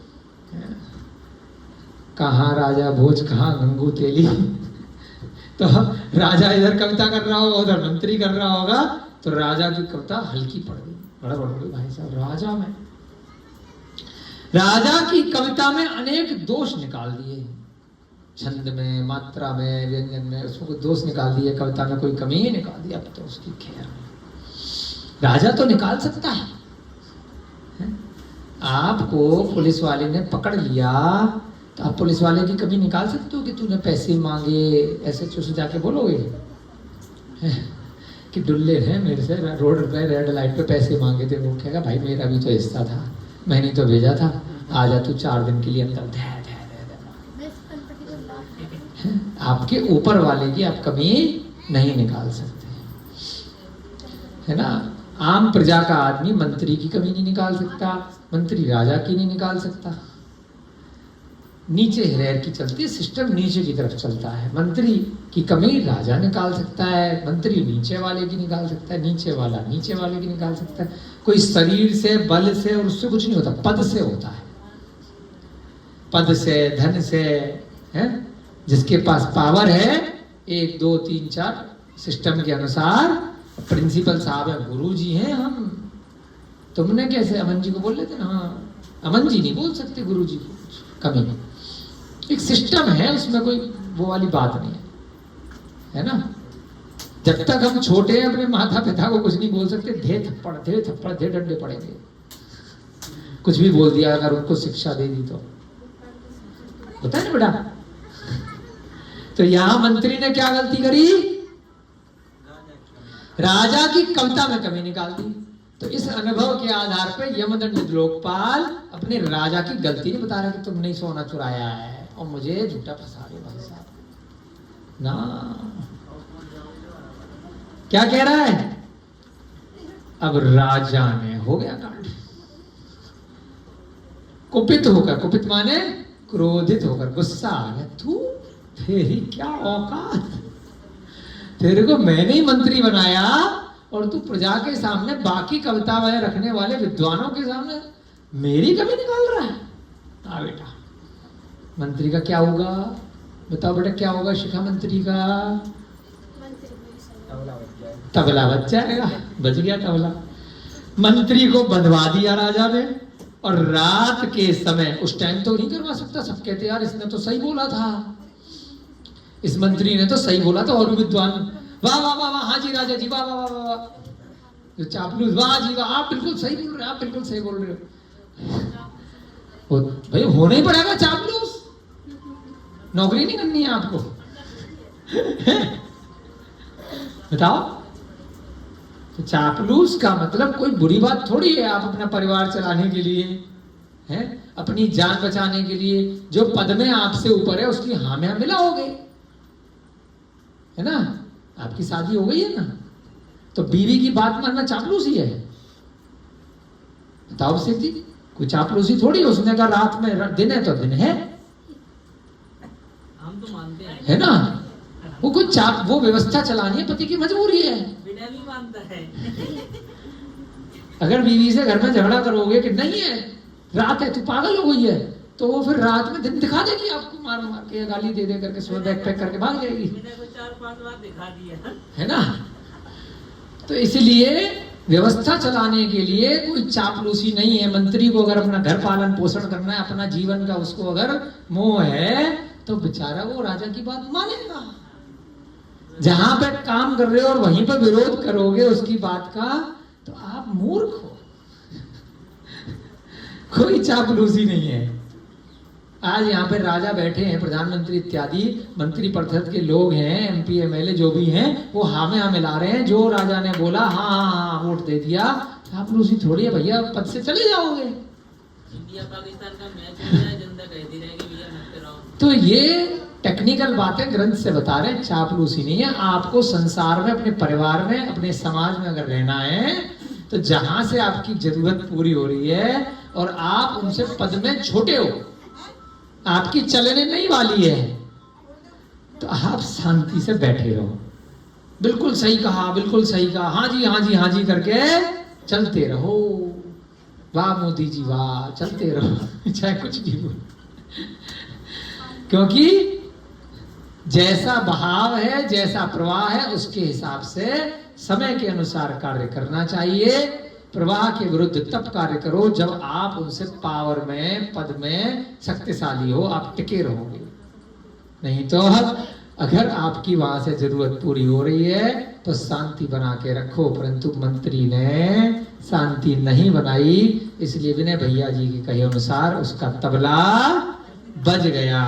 कहाँ राजा भोज कहाँ गंगू तेली तो राजा इधर कविता कर रहा होगा, उधर मंत्री कर रहा होगा, तो राजा की कविता हल्की पड़ गई, बड़ा बढ़ गई भाई साहब। राजा की कविता में अनेक दोष निकाल दिए, छंद में, मात्रा में, व्यंजन में, उसमें कोई दोष निकाल दिए, कविता में कोई कमी ही निकाल दी। अब तो उसकी खैर, राजा तो निकाल सकता है। आपको पुलिस वाले ने पकड़ लिया तो आप पुलिस वाले की कमी निकाल सकते हो कि तूने पैसे मांगे? एसएचओ से जाके बोलोगे कि दुल्ले ने मेरे से रोड पे रेड लाइट पे पैसे मांगे थे? वो कहेगा भाई मेरा भी तो हिस्सा था, मैंने तो भेजा था, आ जा तू 4 दिन के लिए अंदर। दे आपके ऊपर वाले की आप कमी नहीं निकाल सकते, है ना। आम प्रजा का आदमी मंत्री की कमी नहीं निकाल सकता, मंत्री राजा की नहीं निकाल सकता। नीचे हेयर की चलती, सिस्टम नीचे की तरफ चलता है। मंत्री की कमी राजा निकाल सकता है, मंत्री नीचे वाले की निकाल सकता है, नीचे वाला नीचे वाले की निकाल सकता है। कोई शरीर से, बल से और उससे कुछ नहीं होता, पद से होता है, पद से, धन से, है। जिसके पास पावर है, 1 2 3 4 सिस्टम के अनुसार प्रिंसिपल साहब है, गुरु जी हैं हम। तुमने कैसे अमन जी को बोल लेते ना, हाँ अमन जी नहीं बोल सकते गुरु जी को, कमी नहीं। एक सिस्टम है, उसमें कोई वो वाली बात नहीं है ना। जब तक हम छोटे हैं अपने माता पिता को कुछ नहीं बोल सकते, धे थप्पड़ धे डंडे पड़ेंगे। कुछ भी बोल दिया अगर उनको शिक्षा दे दी तो होता है ना बेटा। तो यहां मंत्री ने क्या गलती करी? राजा की कविता में कमी निकाल दी। तो इस अनुभव के आधार पर यमदंड लोकपाल अपने राजा की गलती नहीं बता रहा कि तुमने सोना चुराया है और मुझे झूठा फंसा रहे भाई साहब ना। क्या कह रहा है? अब राजा ने हो गया कांड, कुपित होकर, कुपित माने क्रोधित होकर, गुस्सा आ गया। तू तेरी क्या औकात, तेरे को मैंने ही मंत्री बनाया और तू प्रजा के सामने, बाकी कविता में रखने वाले विद्वानों के सामने मेरी कमी निकाल रहा है। हाँ बेटा, मंत्री का क्या होगा बताओ बेटा, क्या होगा शिखा मंत्री का? तबला बच जाएगा। बच गया तबला। मंत्री को बंधवा दिया राजा ने, और रात के समय, उस टाइम तो नहीं करवा सकता, सब कहते यार इसने तो सही बोला था, इस मंत्री ने तो सही बोला था। और विद्वान वाह वाह वाह वाह, हाँ जी राजा जी, वाह वाह वाह वाह, जो चापलूस, वाह जी वाह, आप बिल्कुल सही बोल रहे हो, आप बिल्कुल सही बोल रहे हो। भाई होना ही पड़ेगा चापलूस, नौकरी नहीं करनी है आपको बताओ। तो चापलूस का मतलब कोई बुरी बात थोड़ी है। आप अपना परिवार चलाने के लिए, हैं, अपनी जान बचाने के लिए, जो पद में आपसे ऊपर है उसकी हाँ में मिलाओगे, है ना। आपकी शादी हो गई है ना, तो बीवी की बात मानना चापलूसी है? बताओ सिद्धि, कोई चापलूसी थोड़ी है। उसने कहा रात में दिन है तो दिन है, हम तो मानते हैं। है ना, वो कोई चाप, वो व्यवस्था चलानी है, पति की मजबूरी है। बिना भी मानता है। अगर बीवी से घर में झगड़ा करोगे कि नहीं है, रात है, तू पागल हो गई है, तो वो फिर रात में दिन दिखा देगी आपको, मार मार के, गाली दे दे करके, सुबह बैग पैक करके भाग जाएगी। मैंने को 4-5 बार दिखा दिया है ना। तो इसलिए व्यवस्था चलाने के लिए कोई चापलूसी नहीं है। मंत्री को अगर अपना घर पालन पोषण करना है, अपना जीवन का उसको अगर मोह है, तो बेचारा वो राजा की बात मानेगा। जहां पे काम कर रहे हो और वहीं पर विरोध करोगे उसकी बात का, तो आप मूर्ख हो। कोई चापलूसी नहीं है। आज यहाँ पे राजा बैठे हैं, प्रधानमंत्री इत्यादि मंत्री परिषद के लोग हैं, एमपी एमएलए जो भी हैं, वो हाँ में हाँ मिला रहे हैं। जो राजा ने बोला हाँ हाँ हाँ वोट दे दिया, चापलूसी थोड़ी है भैया, पद से चले जाओगे। इंडिया पाकिस्तान का मैच हो जाए, जनता कहती रहेगी भैया मत कराओ। तो ये टेक्निकल बातें ग्रंथ से बता रहे हैं, चापलूसी नहीं है। आपको संसार में, अपने परिवार में, अपने समाज में अगर रहना है, तो जहां से आपकी जरूरत पूरी हो रही है और आप उनसे पद में छोटे हो, आपकी चलने नहीं वाली है, तो आप शांति से बैठे रहो। बिल्कुल सही कहा, बिल्कुल सही कहा, हाँ जी हाँ जी हाँ जी करके चलते रहो। वाह मोदी जी वाह, चलते रहो चाहे कुछ भी हो। क्योंकि जैसा बहाव है, जैसा प्रवाह है, उसके हिसाब से समय के अनुसार कार्य करना चाहिए। प्रवाह के विरुद्ध तब कार्य करो जब आप उनसे पावर में, पद में शक्तिशाली हो, आप टिके रहोगे। नहीं तो अगर आपकी वहां से जरूरत पूरी हो रही है तो शांति बना के रखो। परंतु मंत्री ने शांति नहीं बनाई, इसलिए विनय भैया जी के कहे अनुसार उसका तबला बज गया।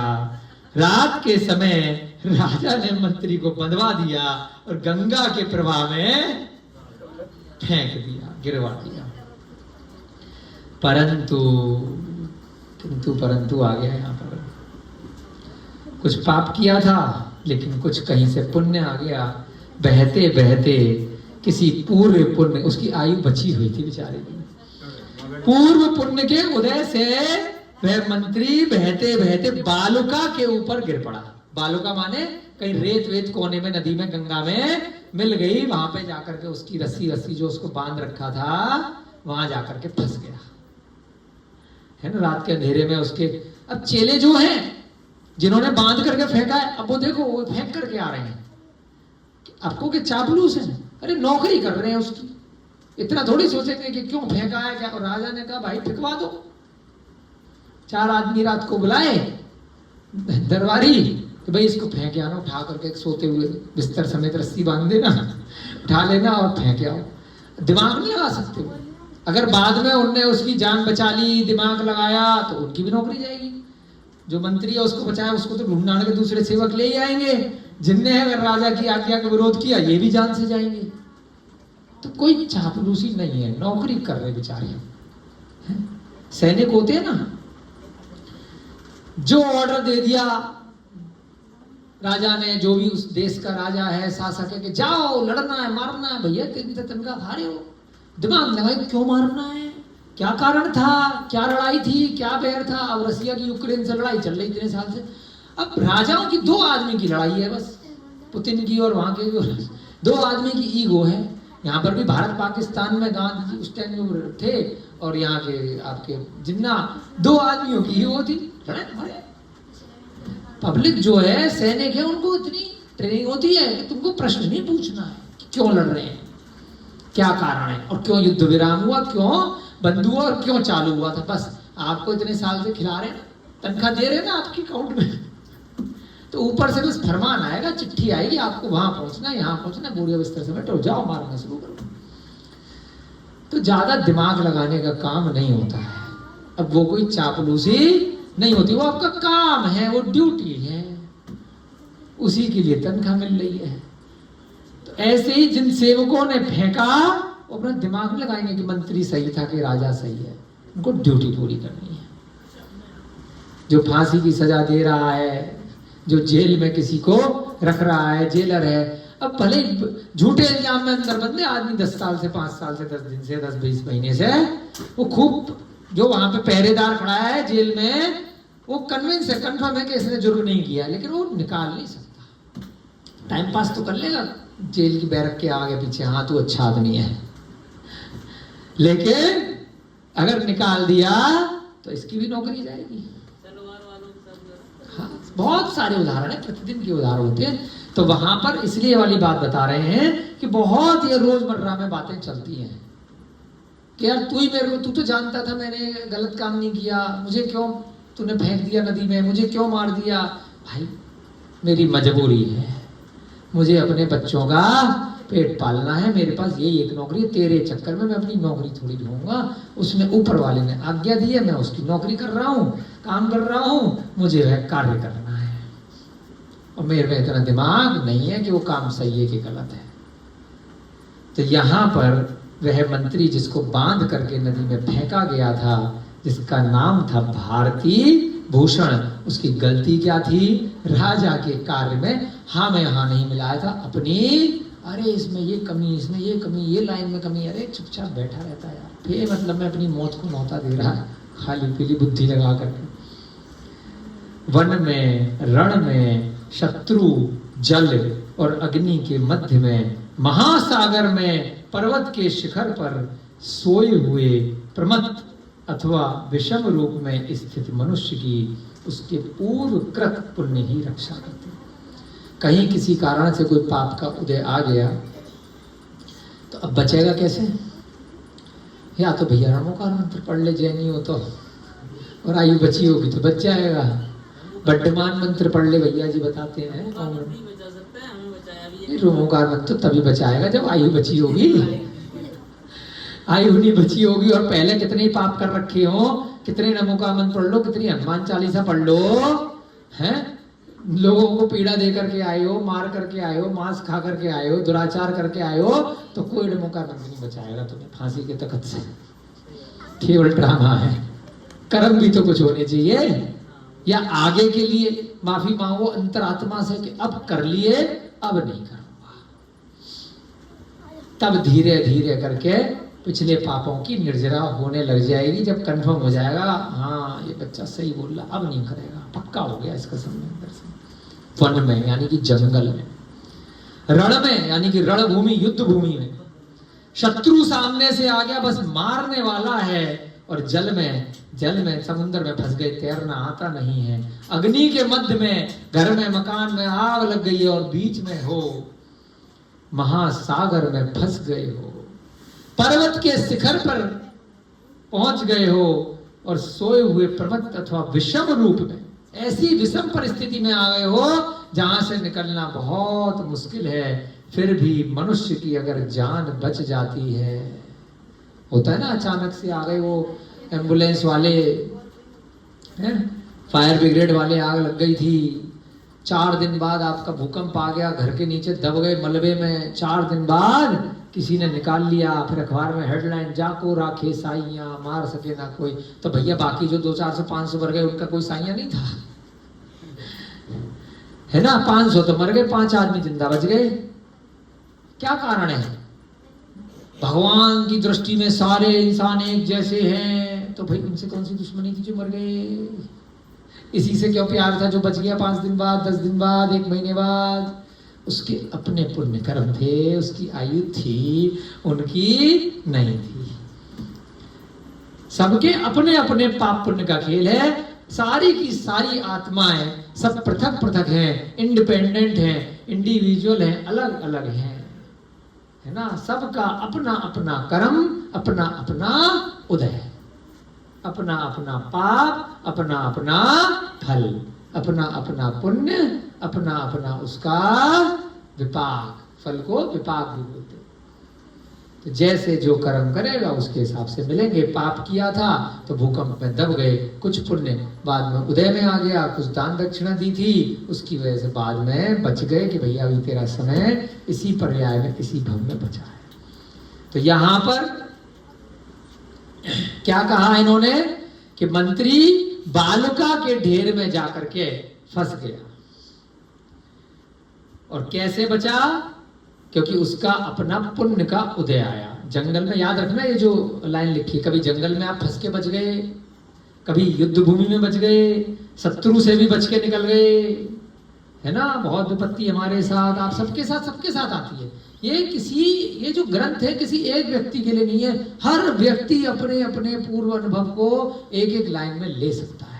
रात के समय राजा ने मंत्री को बंधवा दिया और गंगा के प्रवाह में फेंक दिया, गिरवा दिया। परंतु परंतु आ गया, यहाँ पर कुछ पाप किया था, लेकिन कुछ कहीं से पुण्य आ गया। बहते बहते किसी पूर्व पुण्य, उसकी आयु बची हुई थी बेचारे की, पूर्व पुण्य के उदय से वह मंत्री बहते बहते बालुका के ऊपर गिर पड़ा। बालुका माने कहीं रेत वेत कोने में, नदी में, गंगा में मिल गई, वहां पे जाकर के उसकी रस्सी जो उसको बांध रखा था, वहां जाकर के फंस गया। है ना, रात के अंधेरे में उसके अब चेले जो हैं, जिन्होंने बांध करके फेंका है, अब वो देखो वो फेंक करके आ रहे हैं। आपको के चापलूस है, अरे नौकरी कर रहे हैं उसकी, इतना थोड़ी सोचेंगे कि क्यों फेंका है क्या। और राजा ने कहा भाई फेंकवा दो। 4 आदमी रात को बुलाए दरबारी कि भाई इसको फेंक आना, उठा करके सोते हुए बिस्तर समेत रस्सी बांध देना, उठा लेना और फेंक आओ। दिमाग नहीं लगा सकते हो। अगर बाद में उनने उसकी जान बचा ली, दिमाग लगाया, तो उनकी भी नौकरी जाएगी। जो मंत्री है उसको बचाया, उसको तो ढूंढ के दूसरे सेवक ले ही आएंगे। जिनने अगर राजा की आज्ञा का विरोध किया, ये भी जान से जाएंगे। तो कोई चापलूसी नहीं है, नौकरी कर रहे बेचारे। सैनिक होते हैं ना, जो ऑर्डर दे दिया राजा ने, जो भी उस देश का राजा है, शासक है, कि जाओ लड़ना है, मारना है, भैया तनखा खा रहे हो, दिमाग लगाए क्यों मारना है, क्या कारण था, क्या लड़ाई थी, क्या बैर था। अब रसिया की यूक्रेन से लड़ाई चल रही इतने साल से। अब राजाओं की 2 आदमी की लड़ाई है बस, पुतिन की और वहां के 2 आदमी की ईगो है। यहाँ पर भी भारत पाकिस्तान में गांधी जी उस टाइम थे, और यहाँ के आपके जिन्ना 2 आदमियों की ईगो थी, लड़ाई मारे। पब्लिक जो है, सैनिक है, उनको इतनी ट्रेनिंग होती है कि तुमको प्रश्न नहीं पूछना है कि क्यों लड़ रहे हैं, क्या कारण है, और क्यों युद्ध विराम हुआ, क्यों बंद हुआ, और क्यों चालू हुआ था। बस आपको इतने साल से खिला रहे हैं, तनख्वाह दे रहे हैं ना आपके अकाउंट में, तो ऊपर से बस फरमान आएगा, चिट्ठी आएगी, आपको वहां पहुंचना है, यहाँ पहुंचना, बोरिया बिस्तर से बैठो, जाओ मारना शुरू करो। तो ज्यादा दिमाग लगाने का काम नहीं होता है। अब वो कोई चापलूसी नहीं होती, वो आपका काम है, वो ड्यूटी है, उसी के लिए तनख्वाह मिल रही है। तो ऐसे ही जिन सेवकों ने फेंका, वो अपना दिमाग में लगाएंगे कि मंत्री सही था कि राजा सही है, उनको ड्यूटी पूरी करनी है। जो फांसी की सजा दे रहा है, जो जेल में किसी को रख रहा है, जेलर है, अब भले झूठे इल्जाम में अंदर बंदे आदमी 10 साल से, 5 साल से, 10 दिन से, 10-20 महीने से, वो खूब जो वहां पे पहरेदार खड़ा है जेल में, वो कन्विंस है, कंफर्म है कि इसने जुर्म नहीं किया, लेकिन वो निकाल नहीं सकता। टाइम पास तो कर लेगा जेल की बैरक के आगे पीछे, हाँ तू अच्छा आदमी है, लेकिन अगर निकाल दिया तो इसकी भी नौकरी जाएगी। हाँ, बहुत सारे उदाहरण है, प्रतिदिन के उदाहरण होते हैं। तो वहां पर इसलिए वाली बात बता रहे हैं कि बहुत ये रोजमर्रा में बातें चलती हैं कि यार तू ही मेरे को, तू तो जानता था मैंने गलत काम नहीं किया, मुझे क्यों तूने फेंक दिया नदी में, मुझे क्यों मार दिया। भाई मेरी मजबूरी है, मुझे अपने बच्चों का पेट पालना है, मेरे पास यही एक नौकरी है, तेरे चक्कर में मैं अपनी नौकरी थोड़ी ढूंढूंगा, उसमें ऊपर वाले ने आज्ञा दी है, मैं उसकी नौकरी कर रहा हूँ, काम कर रहा हूँ, मुझे वह कार्य करना है, और मेरे में इतना दिमाग नहीं है कि वो काम सही है कि गलत है। तो यहाँ पर वह मंत्री जिसको बांध करके नदी में फेंका गया था, जिसका नाम था भारती भूषण, उसकी गलती क्या थी? राजा के कार्य में हाँ में हाँ नहीं मिलाया था, अपनी अरे इसमें ये कमी, इसमें ये कमी, ये लाइन में कमी, अरे चुपचाप बैठा रहता है यार, फिर मतलब मैं अपनी मौत को न्योता दे रहा है खाली पीली बुद्धि लगा करके। वन में, रण में, शत्रु, जल और अग्नि के मध्य में, महासागर में, पर्वत के शिखर पर सोए हुए प्रमत्त अथवा विषम रूप में स्थित मनुष्य की उसके पूर्व कृत पुण्य ही रक्षा करते हैं। कहीं किसी कारण से कोई पाप का उदय आ गया तो अब बचेगा कैसे? या तो भैया नमोकार मंत्र पढ़ ले, जैनी हो तो, और आयु बची होगी तो बच जाएगा। वर्तमान मंत्र पढ़ ले, भैया जी बताते हैं। नमोकार मंत्र तो तभी बचाएगा जब आयु बची होगी, आयु नहीं बची होगी। और पहले कितने ही पाप कर रखे हो, कितने नमोकार मंत्र पढ़ लो, कितनी हनुमान चालीसा पढ़ लो, हैं लोगों को पीड़ा दे करके आए हो, मार करके आए हो, मांस खा करके आए हो, दुराचार करके आए हो, तो कोई नमोकार मंत्र नहीं बचाएगा तुम्हें फांसी के तख्त से। केवल ड्रामा है, कर्म भी तो कुछ होने चाहिए। या आगे के लिए माफी मांगो अंतरात्मा से कि अब कर लिए, अब नहीं करूंगा, तब धीरे धीरे करके पिछले पापों की निर्जरा होने लग जाएगी। जब कंफर्म हो जाएगा हाँ ये बच्चा सही बोल रहा, अब नहीं करेगा, पक्का हो गया इसका समय अंदर से। वन में यानी कि जंगल में, रण में यानी कि रणभूमि युद्ध भूमि में, शत्रु सामने से आ गया बस मारने वाला है, और जल में समुद्र में फंस गए, तैरना आता नहीं है, अग्नि के मध्य में, घर में मकान में आग लग गई है और बीच में हो, महासागर में फंस गए हो, पर्वत के शिखर पर पहुंच गए हो, और सोए हुए प्रमत्त अथवा विषम रूप में, ऐसी विषम परिस्थिति में आ गए हो जहां से निकलना बहुत मुश्किल है, फिर भी मनुष्य की अगर जान बच जाती है, होता है ना अचानक से आ गए वो एम्बुलेंस वाले, फायर ब्रिगेड वाले, आग लग गई थी, 4 दिन बाद आपका भूकंप आ गया, घर के नीचे दब गए मलबे में, 4 दिन बाद किसी ने निकाल लिया, फिर अखबार में हेडलाइन, जाको राखे साइयां मार सके ना कोई। तो भैया बाकी जो 200-400-500 मर गए उनका कोई साइयां नहीं था, है ना? 500 तो मर गए, 5 आदमी जिंदा बच गए। क्या कारण है? भगवान की दृष्टि में सारे इंसान एक जैसे हैं, तो भाई उनसे कौन सी दुश्मनी थी जो मर गए? इसी से क्यों प्यार था जो बच गया 5 दिन बाद, 10 दिन बाद, 1 महीने बाद? उसके अपने पुण्य कर्म थे, उसकी आयु थी, उनकी नहीं थी। सबके अपने अपने पाप पुण्य का खेल है। सारी की सारी आत्माएं सब पृथक पृथक हैं, इंडिपेंडेंट हैं, इंडिविजुअल हैं, अलग अलग हैं, है ना? सबका अपना अपना कर्म, अपना अपना उदय, अपना अपना पाप, अपना अपना फल, अपना अपना पुण्य, अपना अपना उसका विपाक। फल को विपाक भी बोलते हैं। तो जैसे जो कर्म करेगा उसके हिसाब से मिलेंगे। पाप किया था तो भूकंप में दब गए, कुछ पुण्य बाद में उदय में आ गया, कुछ दान दक्षिणा दी थी उसकी वजह से बाद में बच गए कि भैया अभी तेरा समय इसी पर्याय में, इसी भव में बचा है। तो यहां पर क्या कहा इन्होंने कि मंत्री बालुका के ढेर में जाकर के फंस गया। और कैसे बचा? क्योंकि उसका अपना पुण्य का उदय आया। जंगल में, याद रखना ये जो लाइन लिखी, कभी जंगल में आप फंस के बच गए, कभी युद्ध भूमि में बच गए, शत्रु से भी बच के निकल गए, है ना। बहुत विपत्ति हमारे साथ, आप सबके साथ आती है। ये जो ग्रंथ है किसी एक व्यक्ति के लिए नहीं है, हर व्यक्ति अपने अपने पूर्व अनुभव को एक एक लाइन में ले सकता है।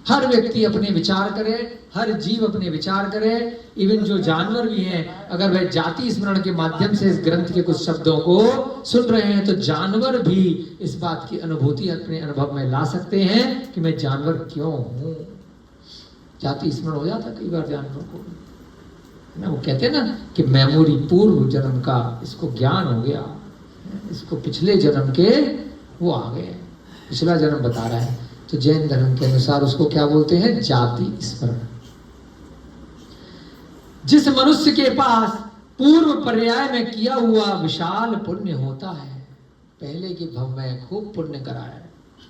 हर व्यक्ति अपने विचार करे, हर जीव अपने विचार करे। इवन जो जानवर भी हैं, अगर वह जाति स्मरण के माध्यम से इस ग्रंथ के कुछ शब्दों को सुन रहे हैं तो जानवर भी इस बात की अनुभूति अपने अनुभव में ला सकते हैं कि मैं जानवर क्यों हूं। जाति स्मरण हो जाता कई बार जानवर को ना, वो कहते हैं ना कि मेमोरी, पूर्व जन्म का इसको ज्ञान हो गया, इसको पिछले जन्म के वो आ गए, पिछला जन्म बता रहा है। तो जैन धर्म के अनुसार उसको क्या बोलते हैं? जाति स्मरण। जिस मनुष्य के पास पूर्व पर्याय में किया हुआ विशाल पुण्य होता है, पहले के भव में खूब पुण्य करा है,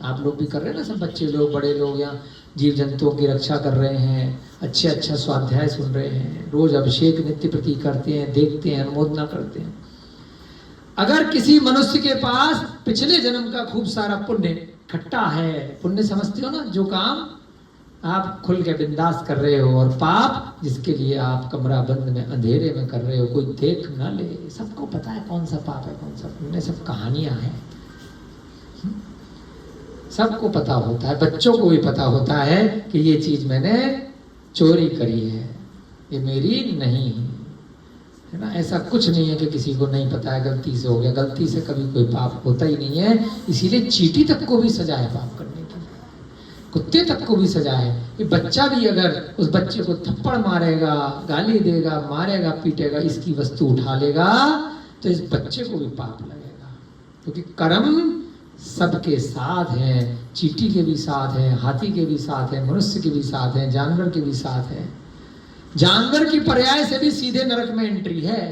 आप लोग भी कर रहे हैं ना, सब बच्चे लोग, बड़े लोग, या जीव जंतुओं की रक्षा कर रहे हैं, अच्छा स्वाध्याय सुन रहे हैं, रोज अभिषेक नित्य प्रति करते हैं, देखते हैं, अनुमोदना करते हैं। अगर किसी मनुष्य के पास पिछले जन्म का खूब सारा पुण्य इकट्ठा है, पुण्य समझते हो ना, जो काम आप खुल के बिंदास कर रहे हो, और पाप जिसके लिए आप कमरा बंद में अंधेरे में कर रहे हो, कोई देख ना ले, सबको पता है कौन सा पाप है कौन सा पुण्य, सब कहानियां हैं, सबको पता होता है। बच्चों को भी पता होता है कि ये चीज मैंने चोरी करी है, ये मेरी नहीं है ना। ऐसा कुछ नहीं है कि किसी को नहीं पता है, गलती से हो गया, गलती से कभी कोई पाप होता ही नहीं है। इसीलिए चींटी तक को भी सजा है पाप करने की, कुत्ते तक को भी सजा है। ये बच्चा भी अगर उस बच्चे को थप्पड़ मारेगा, गाली देगा, मारेगा, पीटेगा, इसकी वस्तु उठा लेगा तो इस बच्चे को भी पाप लगेगा, क्योंकि कर्म सबके साथ हैं। चींटी के भी साथ हैं, हाथी के भी साथ हैं, मनुष्य के भी साथ हैं, जानवर के भी साथ हैं। जानवर की पर्याय से भी सीधे नरक में एंट्री है,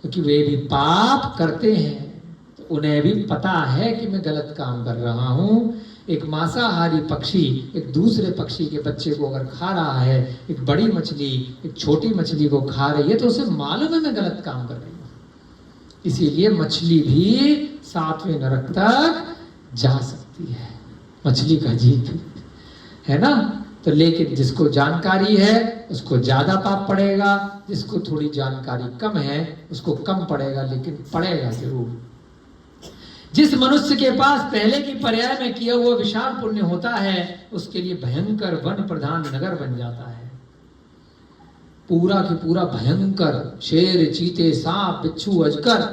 क्योंकि वे भी पाप करते हैं, तो उन्हें भी पता है कि मैं गलत काम कर रहा हूं। एक मांसाहारी पक्षी एक दूसरे पक्षी के बच्चे को अगर खा रहा है, एक बड़ी मछली एक छोटी मछली को खा रही है, तो उसे मालूम है मैं गलत काम कर रही हूं। इसीलिए मछली भी 7वें नरक तक जा सकती है, मछली का जीव, है ना। तो लेकिन जिसको जानकारी है उसको ज्यादा पाप पड़ेगा, जिसको थोड़ी जानकारी कम है उसको कम पड़ेगा, लेकिन पड़ेगा जरूर। जिस मनुष्य के पास पहले की पर्याय में किया हुआ विशाल पुण्य होता है, उसके लिए भयंकर वन प्रधान नगर बन जाता है। पूरा की पूरा भयंकर शेर, चीते, सांप, बिच्छू, अजगर,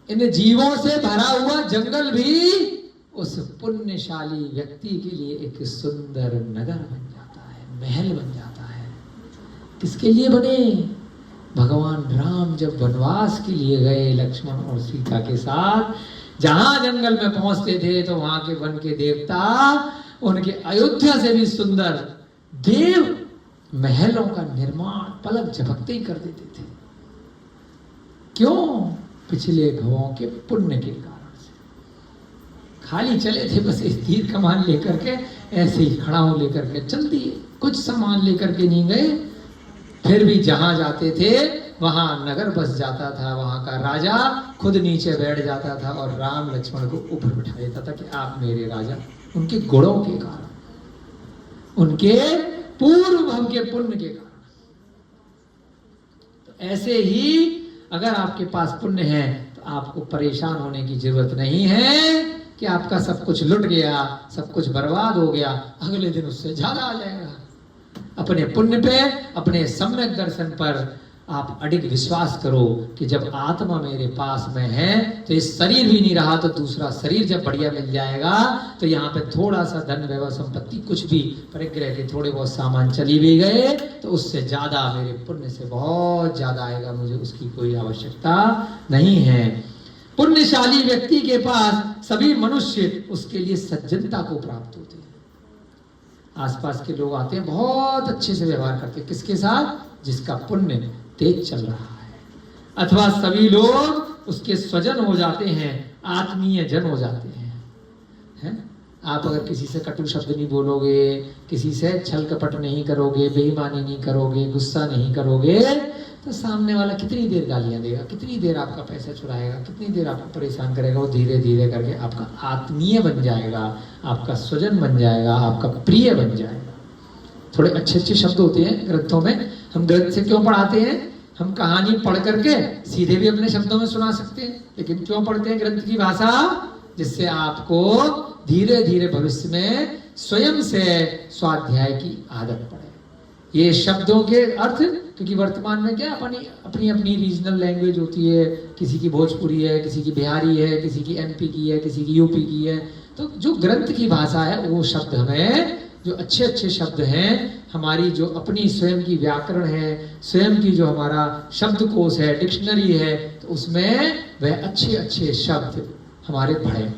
इन जीवों से भरा हुआ जंगल भी उस पुण्यशाली व्यक्ति के लिए एक सुंदर नगर बन जाता है, महल बन जाता है। किसके लिए बने? भगवान राम जब वनवास के लिए गए लक्ष्मण और सीता के साथ, जहां जंगल में पहुंचते थे तो वहां के वन के देवता उनके अयोध्या से भी सुंदर देव महलों का निर्माण पलक झपकते ही कर देते थे। क्यों? पिछले भवों के पुण्य के कारण से। खाली चले थे बस एक तीर कमान लेकर के, ऐसे ही खड़ाऊ लेकर के चल दिए, कुछ सामान लेकर के नहीं गए। फिर भी जहां जाते थे वहां नगर बस जाता था, वहां का राजा खुद नीचे बैठ जाता था और राम लक्ष्मण को ऊपर बिठा देता था कि आप मेरे राजा। उनके गुणों के कारण, उनके पूर्व भव के पुण्य के कारण। तो ऐसे ही अगर आपके पास पुण्य है तो आपको परेशान होने की जरूरत नहीं है कि आपका सब कुछ लुट गया, सब कुछ बर्बाद हो गया, अगले दिन उससे ज्यादा आ जाएगा। अपने पुण्य पे, अपने सम्यक दर्शन पर आप अडिग विश्वास करो कि जब आत्मा मेरे पास में है तो इस शरीर भी नहीं रहा, तो दूसरा शरीर जब बढ़िया मिल जाएगा तो यहाँ पे थोड़ा सा धन वैभव संपत्ति कुछ भी परिग्रह के थोड़े बहुत सामान चली भी गए तो उससे ज्यादा मेरे पुण्य से बहुत ज्यादा आएगा, मुझे उसकी कोई आवश्यकता नहीं है। पुण्यशाली व्यक्ति के पास सभी मनुष्य उसके लिए सज्जनता को प्राप्त होते हैं। आसपास के लोग आते हैं, बहुत अच्छे से व्यवहार करते हैं, किसके साथ? जिसका पुण्य तेज चल रहा है। अथवा सभी लोग उसके स्वजन हो जाते हैं, आत्मीय जन हो जाते हैं। आप अगर किसी से कटु शब्द नहीं बोलोगे, किसी से छल कपट नहीं करोगे, बेईमानी नहीं करोगे, गुस्सा नहीं करोगे, तो सामने वाला कितनी देर गालियां देगा, कितनी देर आपका पैसा चुराएगा, कितनी देर आपको परेशान करेगा, वो धीरे धीरे करके आपका आत्मीय बन जाएगा, आपका स्वजन बन जाएगा, आपका प्रिय बन जाएगा। थोड़े अच्छे अच्छे शब्द होते हैं ग्रंथों में। हम ग्रंथ से क्यों पढ़ाते हैं? हम कहानी पढ़ करके सीधे भी अपने शब्दों में सुना सकते हैं, लेकिन क्यों पढ़ते हैं ग्रंथ की भाषा? जिससे आपको धीरे धीरे भविष्य में स्वयं से स्वाध्याय की आदत पड़े। ये शब्दों के अर्थ, क्योंकि वर्तमान में क्या अपनी अपनी अपनी रीजनल लैंग्वेज होती है, किसी की भोजपुरी है, किसी की बिहारी है, किसी की एमपी की है, किसी की यूपी की है। तो जो ग्रंथ की भाषा है वो शब्द हमें, जो अच्छे अच्छे शब्द हैं, हमारी जो अपनी स्वयं की व्याकरण है, स्वयं की जो हमारा शब्दकोश है, डिक्शनरी है, तो उसमें वह अच्छे अच्छे शब्द हमारे बढ़े।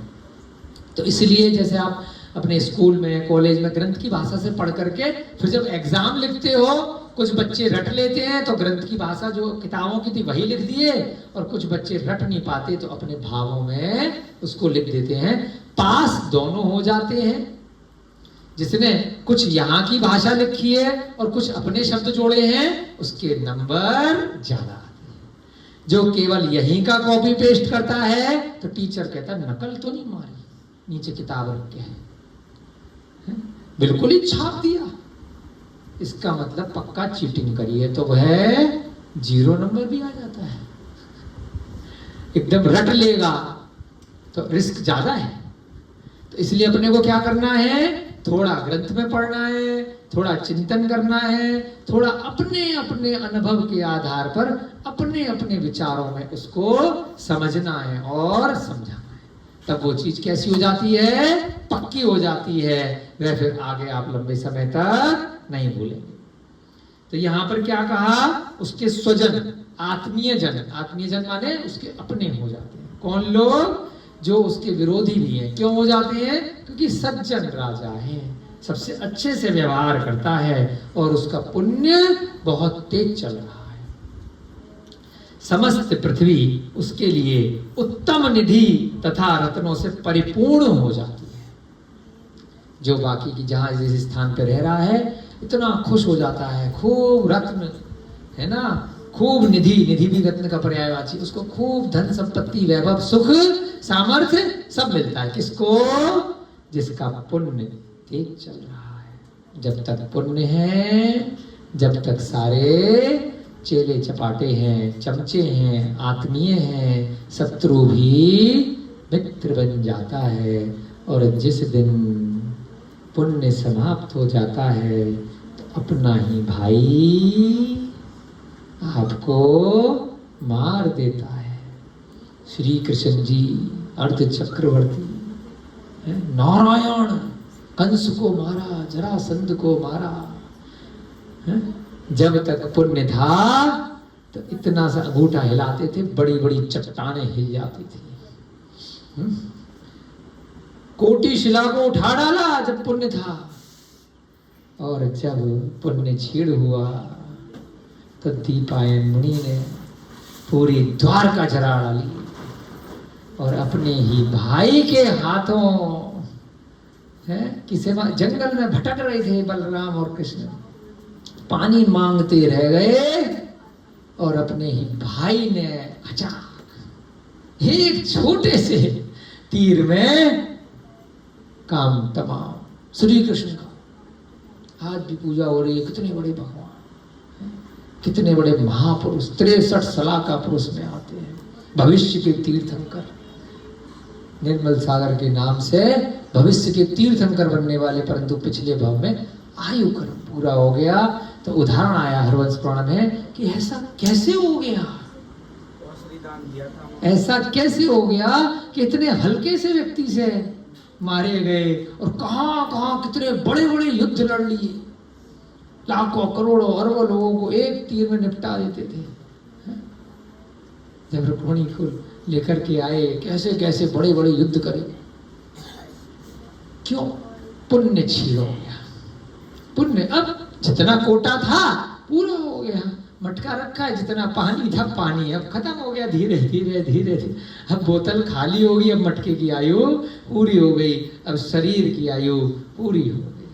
तो इसलिए जैसे आप अपने स्कूल में, कॉलेज में ग्रंथ की भाषा से पढ़ करके फिर जब एग्जाम लिखते हो, कुछ बच्चे रट लेते हैं तो ग्रंथ की भाषा जो किताबों की थी वही लिख दिए, और कुछ बच्चे रट नहीं पाते तो अपने भावों में उसको लिख देते हैं। पास दोनों हो जाते हैं। जिसने कुछ यहाँ की भाषा लिखी है और कुछ अपने शब्द जोड़े हैं, उसके नंबर ज्यादा आते हैं। जो केवल यहीं का कॉपी पेस्ट करता है तो टीचर कहता नकल तो नहीं मारी, नीचे किताब रख के है, बिल्कुल ही छाप दिया, इसका मतलब पक्का चीटिंग करी है, तो वह 0 नंबर भी आ जाता है। एकदम रट लेगा तो रिस्क ज्यादा है। तो इसलिए अपने को क्या करना है? थोड़ा ग्रंथ में पढ़ना है, थोड़ा चिंतन करना है, थोड़ा अपने अपने अनुभव के आधार पर अपने अपने विचारों में उसको समझना है और समझाना है। तब वो चीज कैसी हो जाती है? पक्की हो जाती है। वह फिर आगे आप लंबे समय तक नहीं भूलेंगे। तो यहां पर क्या कहा? उसके स्वजन, आत्मीय जन। आत्मीय जन माने उसके अपने हो जाते हैं। कौन लोग? जो उसके विरोधी भी हैं। क्यों हो जाते हैं? क्योंकि सज्जन राजा है, सबसे अच्छे से व्यवहार करता है और उसका पुण्य बहुत तेज चल रहा है। समस्त पृथ्वी उसके लिए उत्तम निधि तथा रत्नों से परिपूर्ण हो जाती है। जो बाकी की जहां जिस स्थान पर रह रहा है इतना खुश हो जाता है, खूब रत्न है ना, खूब निधि, निधि भी रत्न का पर्यायवाची, उसको खूब धन संपत्ति वैभव सुख सामर्थ्य सब मिलता है। किसको? जिसका पुण्य तेज चल रहा है। जब तक पुण्य है, जब तक सारे चेले चपाटे हैं, चमचे हैं, आत्मीय हैं, शत्रु भी मित्र बन जाता है। और जिस दिन पुण्य समाप्त हो जाता है तो अपना ही भाई आपको मार देता है। श्री कृष्ण जी अर्ध चक्रवर्ती नारायण कंस को मारा, जरासंध को मारा। जब तक पुण्य था तो इतना सा अंगूठा हिलाते थे, बड़ी बड़ी चट्टानें हिल जाती थी। कोटि शिला को उठा डाला जब पुण्य था, और जब पुण्य छीड़ हुआ तो दीपायन मुनि ने पूरी द्वारका जला डाली और अपने ही भाई के हाथों किसी जंगल में भटक रहे थे बलराम और कृष्ण, पानी मांगते रह गए और अपने ही भाई ने अचानक एक छोटे से तीर में काम तमाम। श्री कृष्ण का आज भी पूजा हो रही है। कितने बड़े भगवान, कितने बड़े महापुरुष, 63 सलाह का पुरुष में आते हैं, भविष्य के तीर्थंकर। निर्मल सागर के नाम से भविष्य के तीर्थंकर बनने वाले, परंतु पिछले भाव में आयु कर्म पूरा हो गया। तो उदाहरण आया हरवंश पुराण में कि ऐसा कैसे हो गया, ऐसा कैसे हो गया कि इतने हल्के से व्यक्ति से मारे गए और कहां कहां कितने बड़े बड़े युद्ध लड़ लिए, लाखों करोड़ों अरबों लोगों को एक तीर में निपटा देते थे। जब रुक्मिणी को लेकर के आए, कैसे कैसे बड़े बड़े युद्ध करे। क्यों? पुण्य छीन हो गया। पुण्य अब जितना कोटा था पूरा हो गया, मटका रखा है, जितना पानी था पानी अब खत्म हो गया। धीरे धीरे धीरे धीरे अब बोतल खाली होगी, अब मटके की आयु पूरी हो गई, अब शरीर की आयु पूरी हो गई।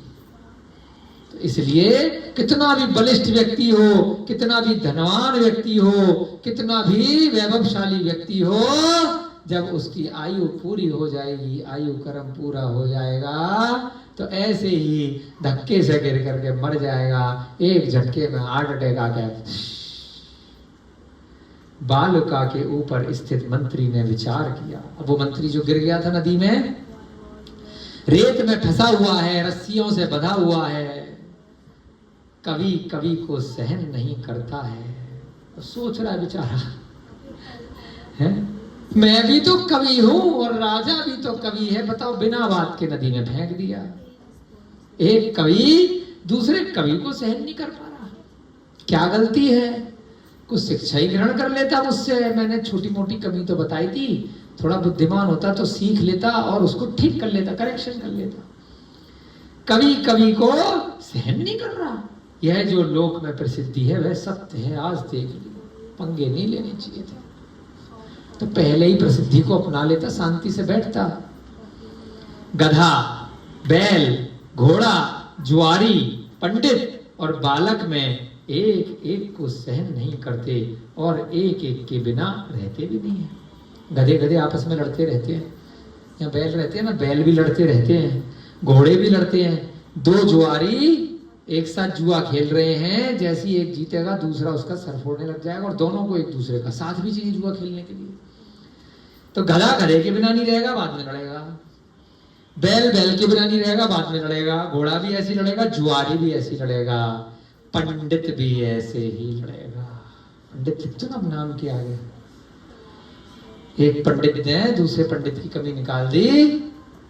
तो इसलिए कितना भी बलिष्ठ व्यक्ति हो, कितना भी धनवान व्यक्ति हो, कितना भी वैभवशाली व्यक्ति हो, जब उसकी आयु पूरी हो जाएगी, आयु कर्म पूरा हो जाएगा, तो ऐसे ही धक्के से गिर करके मर जाएगा। एक झटके में हार्ट अटैक आ गया। बालुका के ऊपर स्थित मंत्री ने विचार किया। अब वो मंत्री जो गिर गया था नदी में, रेत में फंसा हुआ है, रस्सियों से बंधा हुआ है, कवि कवि को सहन नहीं करता है। तो सोच रहा है बेचारा, है मैं भी तो कवि हूं और राजा भी तो कवि है, बताओ बिना बात के नदी में फेंक दिया। एक कवि दूसरे कवि को सहन नहीं कर पा रहा, क्या गलती है? कुछ शिक्षा ही ग्रहण कर लेता मुझसे, मैंने छोटी मोटी कमी तो बताई थी, थोड़ा बुद्धिमान होता तो सीख लेता और उसको ठीक कर लेता, करेक्शन कर लेता। कवि कवि को सहन नहीं कर रहा। यह जो लोक में प्रसिद्धि है वह सत्य है, आज देख लियो, पंगे नहीं लेने चाहिए थे, तो पहले ही प्रसिद्धि को अपना लेता, शांति से बैठता। गधा, बैल, घोड़ा, जुआरी, पंडित और बालक में एक एक को सहन नहीं करते और एक एक के बिना रहते भी नहीं है। गधे गधे आपस में लड़ते रहते हैं, या बैल रहते हैं ना, बैल भी लड़ते रहते हैं, घोड़े भी लड़ते हैं। दो जुआरी एक साथ जुआ खेल रहे हैं, जैसे ही एक जीतेगा दूसरा उसका सर फोड़ने लग जाएगा, और दोनों को एक दूसरे का साथ भी चाहिए जुआ खेलने के लिए। तो गधा गधे के बिना नहीं रहेगा, बाद में लड़ेगा। बैल बैल के बिना नहीं रहेगा, बाद में लड़ेगा। घोड़ा भी ऐसे लड़ेगा, जुआरी भी ऐसे लड़ेगा, पंडित भी ऐसे ही लड़ेगा। पंडित लिख तो ना नाम के आगे। एक पंडित ने दूसरे पंडित की कमी निकाल दी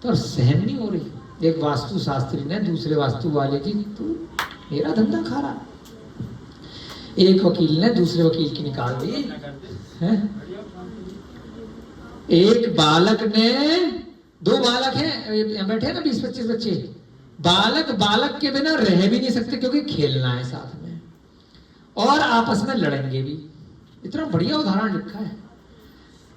तो सहन नहीं हो रही। एक वास्तु शास्त्री ने दूसरे वास्तु वाले की, तू मेरा धंधा खा रहा। एक वकील ने दूसरे वकील की निकाल दी है? एक बालक ने, दो बालक हैं बैठे ना 20-25 बच्चे, बालक बालक के बिना रह भी नहीं सकते क्योंकि खेलना है साथ में और आपस में लड़ेंगे भी। इतना बढ़िया उदाहरण लिखा है।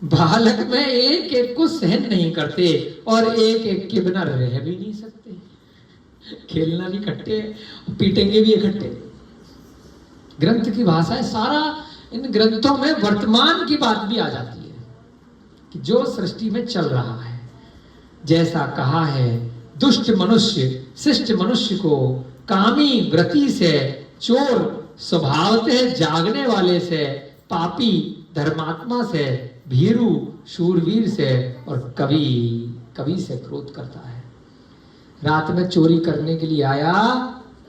बालक में एक एक को सहन नहीं करते और एक एक के बिना रह भी नहीं सकते, खेलना भी इकट्ठे, पीटेंगे भी इकट्ठे। ग्रंथ की भाषा है, सारा इन ग्रंथों में वर्तमान की बात भी आ जाती है कि जो सृष्टि में चल रहा है। जैसा कहा है, दुष्ट मनुष्य शिष्ट मनुष्य को कामी व्रति से, चोर स्वभावतः जागने वाले से, पापी धर्मात्मा से, भीरू शूरवीर से और कवि कवि से क्रोध करता है। रात में चोरी करने के लिए आया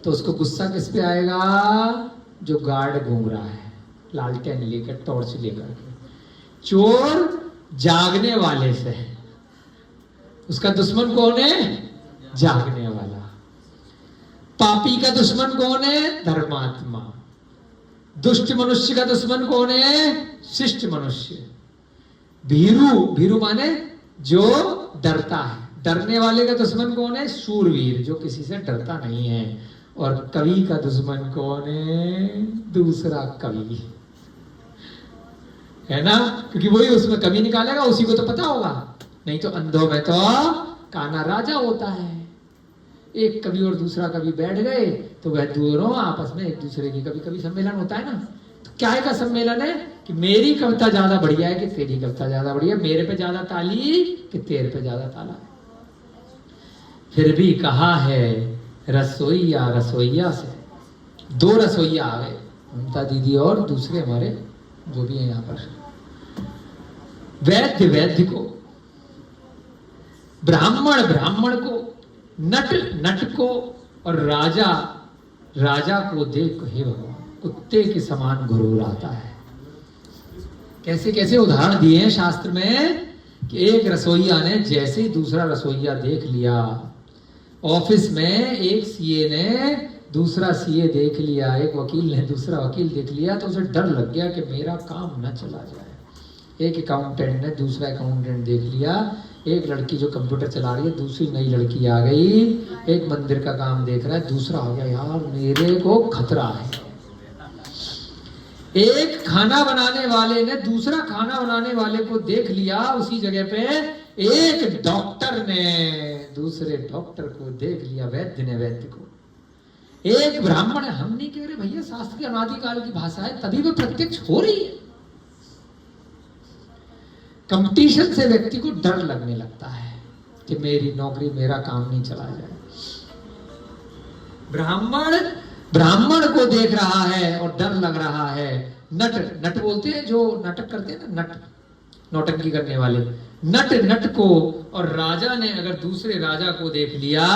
तो उसको गुस्सा किस पे आएगा? जो गार्ड घूम रहा है लालटेन लेकर, टॉर्च लेकर के। चोर जागने वाले से, उसका दुश्मन कौन है? जागने वाला। पापी का दुश्मन कौन है? धर्मात्मा। दुष्ट मनुष्य का दुश्मन कौन है? शिष्ट मनुष्य। भीरू, भीरू माने जो डरता है। डरने वाले का दुश्मन कौन है? शूरवीर, जो किसी से डरता नहीं है। और कवि का दुश्मन कौन है? दूसरा कवि, है ना? क्योंकि वही उसमें कवि निकालेगा, उसी को तो पता होगा। नहीं तो अंधों में तो काना राजा होता है। एक कवि और दूसरा कवि बैठ गए तो वह दोनों आपस में एक दूसरे की, कभी कभी सम्मेलन होता है ना, तो क्या है का सम्मेलन है कि मेरी कविता ज्यादा बढ़िया है कि तेरी कविता ज्यादा बढ़िया, मेरे पे ज्यादा ताली कि तेरे पे ज्यादा ताला है। फिर भी कहा है रसोईया रसोईया से, दो रसोईया आ गए, ममता दीदी और दूसरे हमारे जो भी है यहाँ पर, वैद्य वैद्य को, ब्राह्मण ब्राह्मण को, नट नट को और राजा राजा को देख हे भगवान कुत्ते के समान घुरूर आता है। कैसे कैसे उदाहरण दिए हैं शास्त्र में कि एक रसोईया ने जैसे ही दूसरा रसोईया देख लिया, ऑफिस में एक सीए ने दूसरा सीए देख लिया, एक वकील ने दूसरा वकील देख लिया, तो उसे डर लग गया कि मेरा काम न चला जाए। एक अकाउंटेंट ने दूसरा अकाउंटेंट देख लिया, एक लड़की जो कंप्यूटर चला रही है दूसरी नई लड़की आ गई, एक मंदिर का काम देख रहा है दूसरा हो गया, यार मेरे को खतरा है। एक खाना बनाने वाले ने दूसरा खाना बनाने वाले को देख लिया उसी जगह पे, एक डॉक्टर ने दूसरे डॉक्टर को देख लिया, वैद्य ने वैद्य को, एक ब्राह्मण है, हम नहीं कह रहे भैया, शास्त्र की अनादिकाल की भाषा है, तभी वो प्रत्यक्ष हो रही है। कंपटीशन से व्यक्ति को डर लगने लगता है कि मेरी नौकरी, मेरा काम नहीं चला जाए। ब्राह्मण को देख रहा है और डर लग रहा है। नट बोलते हैं जो नाटक करते हैं ना, नौटंकी करने वाले, नट को, और राजा ने अगर दूसरे राजा को देख लिया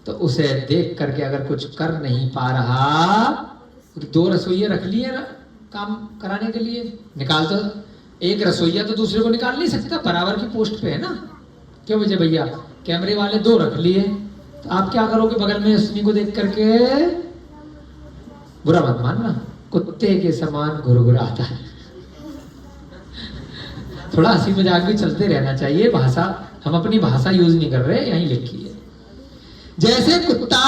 तो उसे देख करके अगर कुछ कर नहीं पा रहा, तो 2 रसोइया रख लिए ना काम कराने के लिए, निकाल तो एक रसोइया तो दूसरे को निकाल नहीं सकता, बराबर की पोस्ट पे है ना। क्यों विजय भैया, कैमरे वाले 2 रख लिए, तो आप क्या करोगे? बगल में उसी को देख करके, बुरा मत मानना, कुत्ते के समान घुरघुराता है। थोड़ा हंसी मजाक भी चलते रहना चाहिए, भाषा हम अपनी भाषा यूज नहीं कर रहे, यहीं लिखी है। जैसे कुत्ता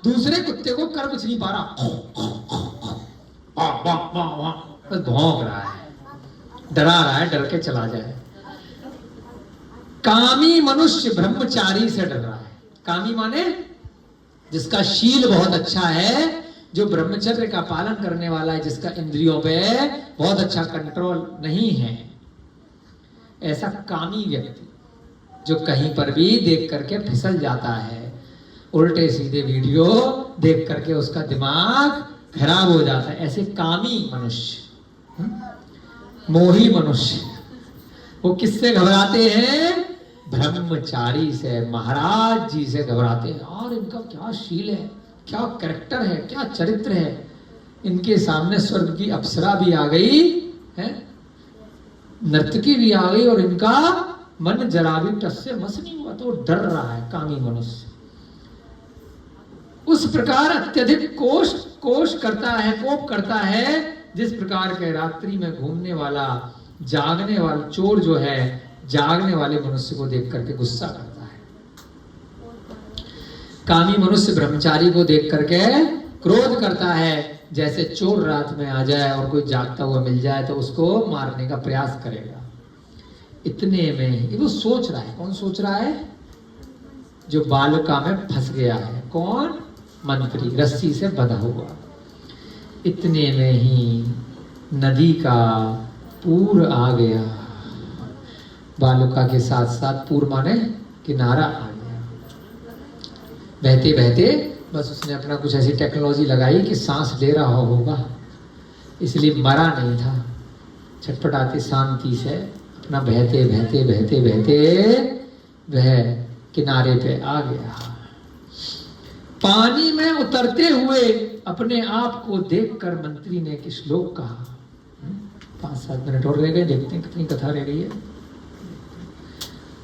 दूसरे कुत्ते को कर कुछ नहीं पा रहा, बस भौंक रहा है, डरा रहा है, डर के चला जाए। कामी मनुष्य ब्रह्मचारी से डर रहा है। कामी माने जिसका शील बहुत अच्छा है, जो ब्रह्मचर्य का पालन करने वाला है, जिसका इंद्रियों पे बहुत अच्छा कंट्रोल नहीं है, ऐसा कामी व्यक्ति जो कहीं पर भी देख करके फिसल जाता है, उल्टे सीधे वीडियो देख करके उसका दिमाग खराब हो जाता है, ऐसे कामी मनुष्य, मोही मनुष्य, वो किससे घबराते हैं? ब्रह्मचारी से, महाराज जी से घबराते हैं। और इनका क्या शील है, क्या कैरेक्टर है, क्या चरित्र है। इनके सामने स्वर्ग की अप्सरा भी आ गई है, नर्तकी भी आ गई, और इनका मन जरा भी टस से मस नहीं हुआ, तो डर रहा है कामी मनुष्य। उस प्रकार अत्यधिक कोश करता है, कोप करता है, जिस प्रकार के रात्रि में घूमने वाला, जागने वाला चोर जो है, जागने वाले मनुष्य को देख करके गुस्सा करता है। कामी मनुष्य ब्रह्मचारी को देख करके क्रोध करता है, जैसे चोर रात में आ जाए और कोई जागता हुआ मिल जाए तो उसको मारने का प्रयास करेगा। इतने में वो सोच रहा है, कौन सोच रहा है? जो बालुका में फंस गया है। कौन? मंत्री, रस्सी से बंधा हुआ। इतने में ही नदी का पूर आ गया, बालुका के साथ साथ पूर माने किनारा आ गया। बहते बहते बस उसने अपना कुछ ऐसी टेक्नोलॉजी लगाई कि सांस ले रहा होगा, इसलिए मरा नहीं था। छटपटाते शांति से अपना बहते बहते बहते बहते वह किनारे पे आ गया। पानी में उतरते हुए अपने आप को देखकर मंत्री ने एक श्लोक कहा। 5-7 मिनट और रह गए, देखते हैं कितनी कथा रह गई है।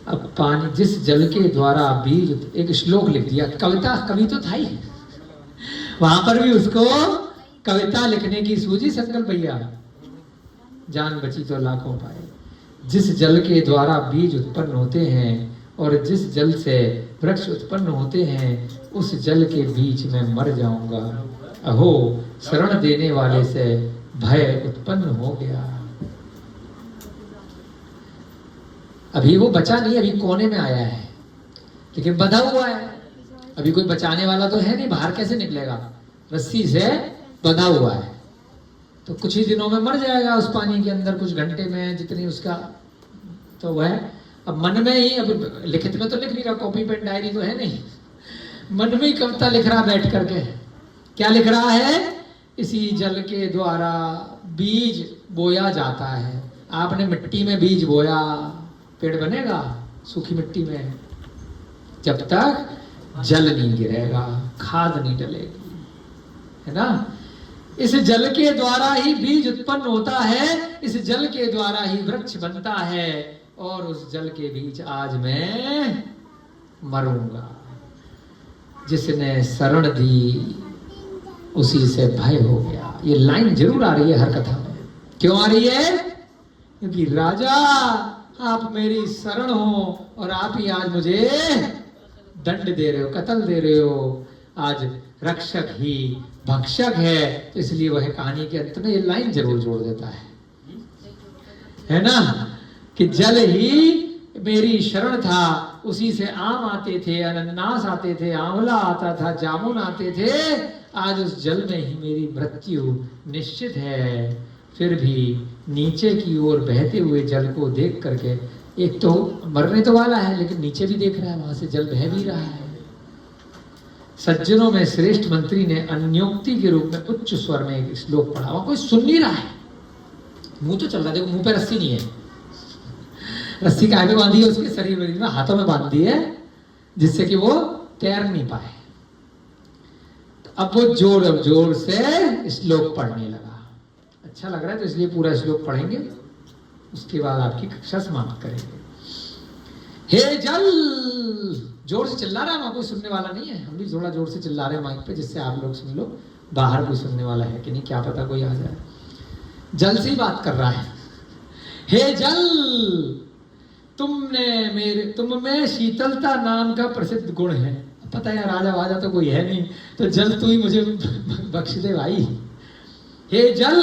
अब पानी, जिस जल के द्वारा बीज, एक श्लोक लिख दिया। कविता, कवि तो था ही, वहां पर भी उसको कविता लिखने की सूझी संकल्प भैया। जान बची तो लाखों पाए। जिस जल के द्वारा बीज उत्पन्न होते हैं और जिस जल से वृक्ष उत्पन्न होते हैं, उस जल के बीच में मर जाऊंगा। अहो, शरण देने वाले से भय उत्पन्न हो गया। अभी वो बचा नहीं, अभी कोने में आया है, लेकिन बंधा हुआ है। अभी कोई बचाने वाला तो है नहीं, बाहर कैसे निकलेगा? रस्सी से बंधा हुआ है, तो कुछ ही दिनों में मर जाएगा उस पानी के अंदर, कुछ घंटे में, जितनी उसका। तो वह अब मन में ही, अब लिखित में तो लिख नहीं रहा, कॉपी पेन डायरी तो है नहीं, मन में ही कविता लिख रहा बैठ करके। क्या लिख रहा है? इसी जल के द्वारा बीज बोया जाता है। आपने मिट्टी में बीज बोया, पेड़ बनेगा? सूखी मिट्टी में जब तक जल नहीं गिरेगा, खाद नहीं डलेगी, है ना। इस जल के द्वारा ही बीज उत्पन्न होता है, इस जल के द्वारा ही वृक्ष बनता है, और उस जल के बीच आज मैं मरूंगा। जिसने शरण दी उसी से भय हो गया। ये लाइन जरूर आ रही है हर कथा में। क्यों आ रही है? क्योंकि राजा, आप मेरी शरण हो और आप ही आज मुझे दंड दे रहे हो, कत्ल दे रहे हो। आज रक्षक ही भक्षक है, तो इसलिए वह कहानी के अंत में ये लाइन जरूर जोड़ देता है ना, कि जल ही मेरी शरण था, उसी से आम आते थे, अनन्नास आते थे, आंवला आता था, जामुन आते थे। आज उस जल में ही मेरी मृत्यु निश्चित है। फिर भी नीचे की ओर बहते हुए जल को देख करके, एक तो मरने तो वाला है लेकिन नीचे भी देख रहा है, वहां से जल बह भी रहा है। सज्जनों में श्रेष्ठ मंत्री ने अन्योक्ति के रूप में उच्च स्वर में एक श्लोक पढ़ा। वहां कोई सुन नहीं रहा है, मुंह तो चल रहा है, देखो मुंह पे रस्सी नहीं है, रस्सी काहे पे बांधी है उसके शरीर में, हाथों में बांध दी है जिससे कि वो तैर नहीं पाए। अब वो जोर जोर से श्लोक पढ़ने लगा। अच्छा लग रहा है तो इसलिए पूरा श्लोक पढ़ेंगे, उसके बाद आपकी कक्षा समाप्त करेंगे। हे जल, जोर से चिल्ला रहा है, वहां कोई सुनने वाला नहीं है, हम भी थोड़ा जोर से चिल्ला रहे हैं माइक पे जिससे आप लोग सुन लो। बाहर कोई सुनने वाला है कि नहीं क्या पता कोई आ जाए। जल से ही बात कर रहा है। हे जल, तुम में शीतलता नाम का प्रसिद्ध गुण है। पता है राजा वाजा तो कोई है नहीं, तो जल तू ही मुझे बख्श दे भाई। हे जल,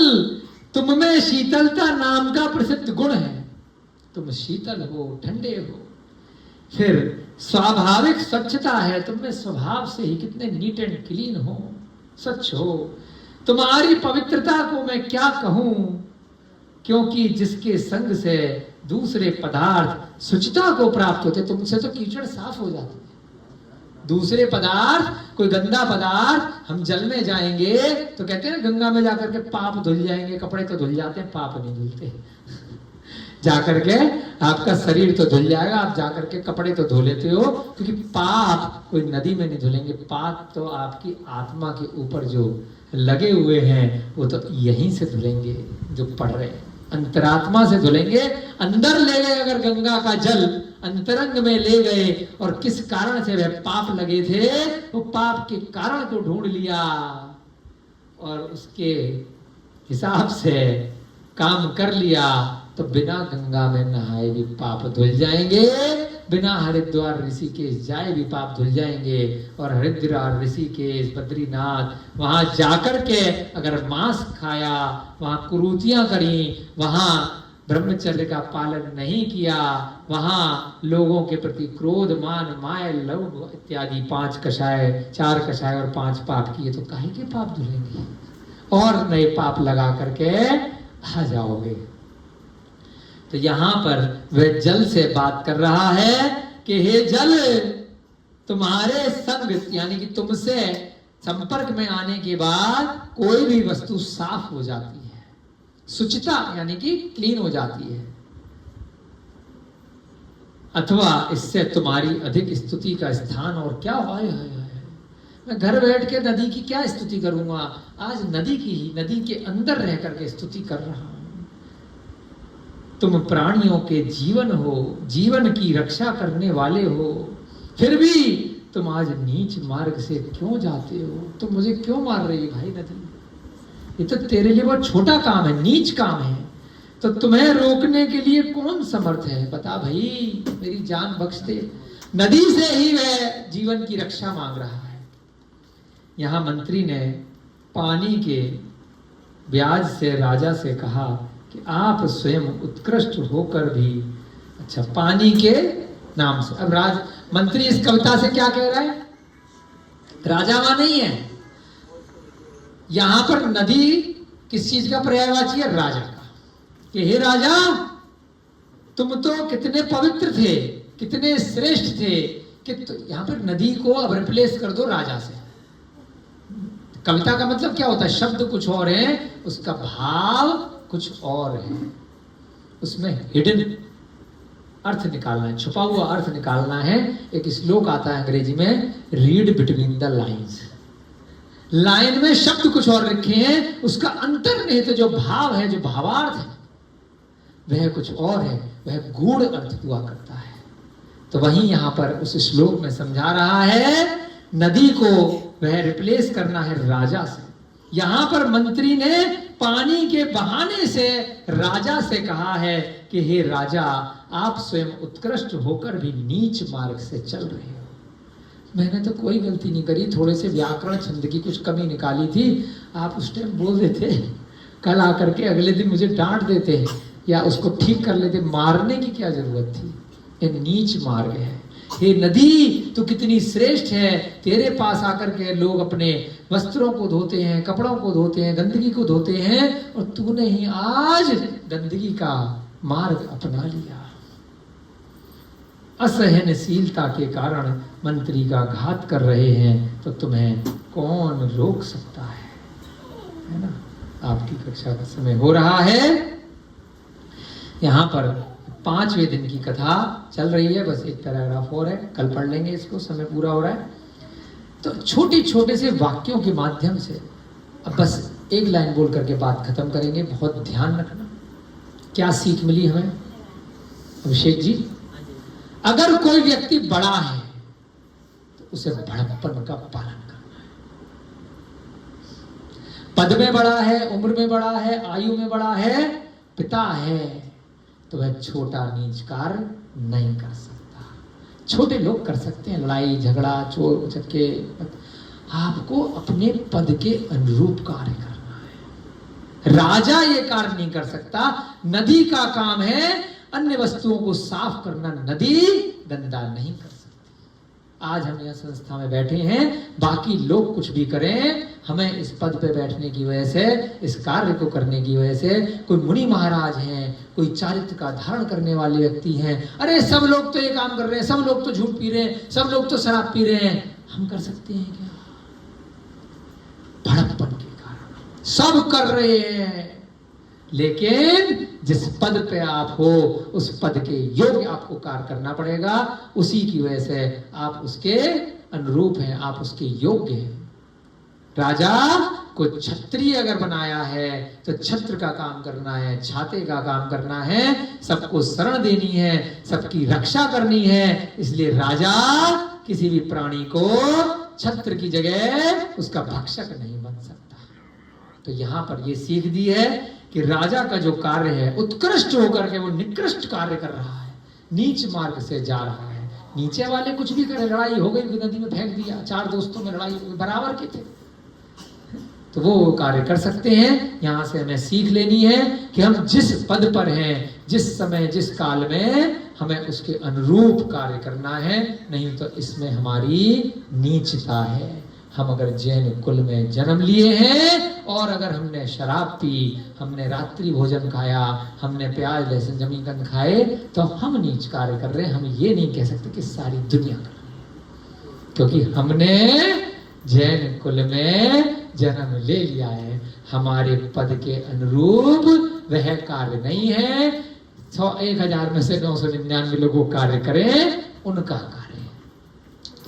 तुम में शीतलता नाम का प्रसिद्ध गुण है, तुम शीतल हो, ठंडे हो। फिर स्वाभाविक स्वच्छता है, तुम में स्वभाव से ही कितने नीट एंड क्लीन हो, स्वच्छ हो। तुम्हारी पवित्रता को मैं क्या कहूं, क्योंकि जिसके संग से दूसरे पदार्थ शुचिता को प्राप्त होते, तुमसे तो कीचड़ साफ हो जाती है। दूसरे पदार्थ, कोई गंदा पदार्थ, हम जल में जाएंगे तो कहते हैं ना गंगा में जाकर के पाप धुल जाएंगे, कपड़े तो धुल जाते हैं, पाप नहीं धुलते। जाकर के आपका शरीर तो धुल जाएगा, आप जाकर के कपड़े तो धो लेते हो, क्योंकि पाप कोई नदी में नहीं धुलेंगे। पाप तो आपकी आत्मा के ऊपर जो लगे हुए हैं वो तो यहीं से धुलेंगे, जो पढ़ रहे हैं अंतरात्मा से धुलेंगे। अंदर ले गए अगर गंगा का जल, अंतरंग में ले गए, और किस कारण से वह पाप लगे थे, वो पाप के कारण को ढूंढ लिया और उसके हिसाब से काम कर लिया, तो बिना गंगा में नहाए भी पाप धुल जाएंगे, बिना हरिद्वार ऋषिकेश जाए भी पाप धुल जाएंगे। और हरिद्वार ऋषिकेश बद्रीनाथ वहां जाकर के अगर मांस खाया, वहां कुरीतियां करी, वहां ब्रह्मचर्य का पालन नहीं किया, वहां लोगों के प्रति क्रोध, मान, माय, लोभ इत्यादि 5 कषाय, 4 कषाय और 5 पाप किए, तो काहे के पाप धुलेंगे और नए पाप लगा करके आ जाओगे। तो यहां पर वह जल से बात कर रहा है कि हे जल, तुम्हारे संग यानी कि तुमसे संपर्क में आने के बाद कोई भी वस्तु साफ हो जाती है, शुचिता यानी कि क्लीन हो जाती है, अथवा इससे तुम्हारी अधिक स्तुति का स्थान और क्या है। मैं घर बैठ के नदी की क्या स्तुति करूंगा, आज नदी की ही, नदी के अंदर रह करके स्तुति कर रहा हूं। तुम प्राणियों के जीवन हो, जीवन की रक्षा करने वाले हो, फिर भी तुम आज नीच मार्ग से क्यों जाते हो, तुम मुझे क्यों मार रही हो भाई नदी, ये तो तेरे लिए बहुत छोटा काम है, नीच काम है, तो तुम्हें रोकने के लिए कौन समर्थ है, बता भाई, मेरी जान बख्श दे। नदी से ही वह जीवन की रक्षा मांग रहा है। यहां मंत्री ने पानी के ब्याज से राजा से कहा कि आप स्वयं उत्कृष्ट होकर भी, अच्छा पानी के नाम से, अब मंत्री इस कविता से क्या कह रहा है, राजा वहां नहीं है, यहां पर नदी किस चीज का पर्यायवाची है, राजा का, कि हे राजा, तुम तो कितने पवित्र थे, कितने श्रेष्ठ थे, कि तो यहां पर नदी को अब रिप्लेस कर दो राजा से। कविता का मतलब क्या होता है, शब्द कुछ और है, उसका भाव कुछ और है, उसमें हिडन अर्थ निकालना है, छुपा हुआ अर्थ निकालना है। एक श्लोक आता है अंग्रेजी में, read between the lines, line में शब्द कुछ और लिखे हैं, उसका अंतर्निहित जो भाव है, जो भावार्थ है, वह कुछ और है, वह गूढ़ अर्थ हुआ करता है। तो वहीं यहां पर उस श्लोक में समझा रहा है, नदी को वह रिप्लेस करना है राजा से। यहां पर मंत्री ने पानी के बहाने से राजा से कहा है कि हे राजा, आप स्वयं उत्कृष्ट होकर भी नीच मार्ग से चल रहे हो। मैंने तो कोई गलती नहीं करी, थोड़े से व्याकरण छंद की कुछ कमी निकाली थी, आप उस टाइम बोल देते, कल आकर के अगले दिन मुझे डांट देते या उसको ठीक कर लेते, मारने की क्या जरूरत थी। ये नीच मार्ग है। हे नदी, तू कितनी श्रेष्ठ है, तेरे पास आकर के लोग अपने वस्त्रों को धोते हैं, कपड़ों को धोते हैं, गंदगी को धोते हैं, और तूने ही आज गंदगी का मार्ग अपना लिया। असहनशीलता के कारण मंत्री का घात कर रहे हैं, तो तुम्हें कौन रोक सकता है ना। आपकी कक्षा का समय हो रहा है। यहाँ पर 5वें दिन की कथा चल रही है, बस एक पैराग्राफ और है, कल पढ़ लेंगे इसको, समय पूरा हो रहा है। तो छोटे छोटे से वाक्यों के माध्यम से अब बस एक लाइन बोल करके बात खत्म करेंगे। बहुत ध्यान रखना क्या सीख मिली हमें। अभिषेक जी, अगर कोई व्यक्ति बड़ा है तो उसे बड़प्पन का पालन करना है। पद में बड़ा है, उम्र में बड़ा है, आयु में बड़ा है, पिता है, तो वह छोटा नीच कार्य नहीं कर सकता। छोटे लोग कर सकते हैं, लड़ाई झगड़ा चोर उचक्के। आपको अपने पद के अनुरूप कार्य करना है। राजा ये कार्य नहीं कर सकता। नदी का काम है अन्य वस्तुओं को साफ करना, नदी गंदा नहीं कर सकती। आज हम यह संस्था में बैठे हैं, बाकी लोग कुछ भी करें, हमें इस पद पे बैठने की वजह से, इस कार्य को करने की वजह से, कोई मुनि महाराज हैं, कोई चारित्र का धारण करने वाले व्यक्ति हैं, अरे सब लोग तो ये काम कर रहे हैं, सब लोग तो झूठ पी रहे हैं, सब लोग तो शराब पी रहे हैं, हम कर सकते हैं क्या? भड़कपन के कारण सब कर रहे हैं। लेकिन जिस पद पे आप हो, उस पद के योग्य आपको कार्य करना पड़ेगा। उसी की वजह से आप उसके अनुरूप हैं, आप उसके योग्य हैं। राजा को क्षत्रिय अगर बनाया है तो छत्र का काम करना है, छाते का काम करना है, सबको शरण देनी है, सबकी रक्षा करनी है। इसलिए राजा किसी भी प्राणी को छत्र की जगह उसका भक्षक नहीं बन सकता। तो यहाँ पर ये सीख दी है कि राजा का जो कार्य है उत्कृष्ट होकर के वो निकृष्ट कार्य कर रहा है, नीच मार्ग से जा रहा है। नीचे वाले कुछ भी करे, लड़ाई हो गई, नदी में फेंक दिया, 4 दोस्तों में लड़ाई बराबर के थे, तो वो कार्य कर सकते हैं। यहाँ से हमें सीख लेनी है कि हम जिस पद पर हैं, जिस समय जिस काल में, हमें उसके अनुरूप कार्य करना है, नहीं तो इसमें हमारी नीचता है। हम अगर जैन कुल में जन्म लिए हैं और अगर हमने शराब पी, हमने रात्रि भोजन खाया, हमने प्याज लहसुन जमीन खाए, तो हम नीच कार्य कर रहे हैं। हम ये नहीं कह सकते कि सारी दुनिया कर रही है, क्योंकि हमने जैन कुल में जन्म ले लिया है। हमारे पद के अनुरूप वह कार्य नहीं है। 1000 में से 999 लोगों कार्य करें, उनका कार्य।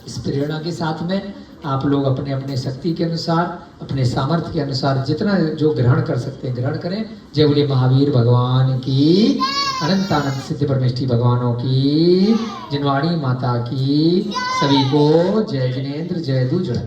इस प्रेरणा के साथ में आप लोग अपने अपने शक्ति के अनुसार, अपने सामर्थ्य के अनुसार जितना जो ग्रहण कर सकते हैं ग्रहण करें। जय बोले महावीर भगवान की, अनंतानंद सिद्ध परमेष्ठी भगवानों की, जिनवाणी माता की। सभी को जय जिनेन्द्र, जय दूजड़।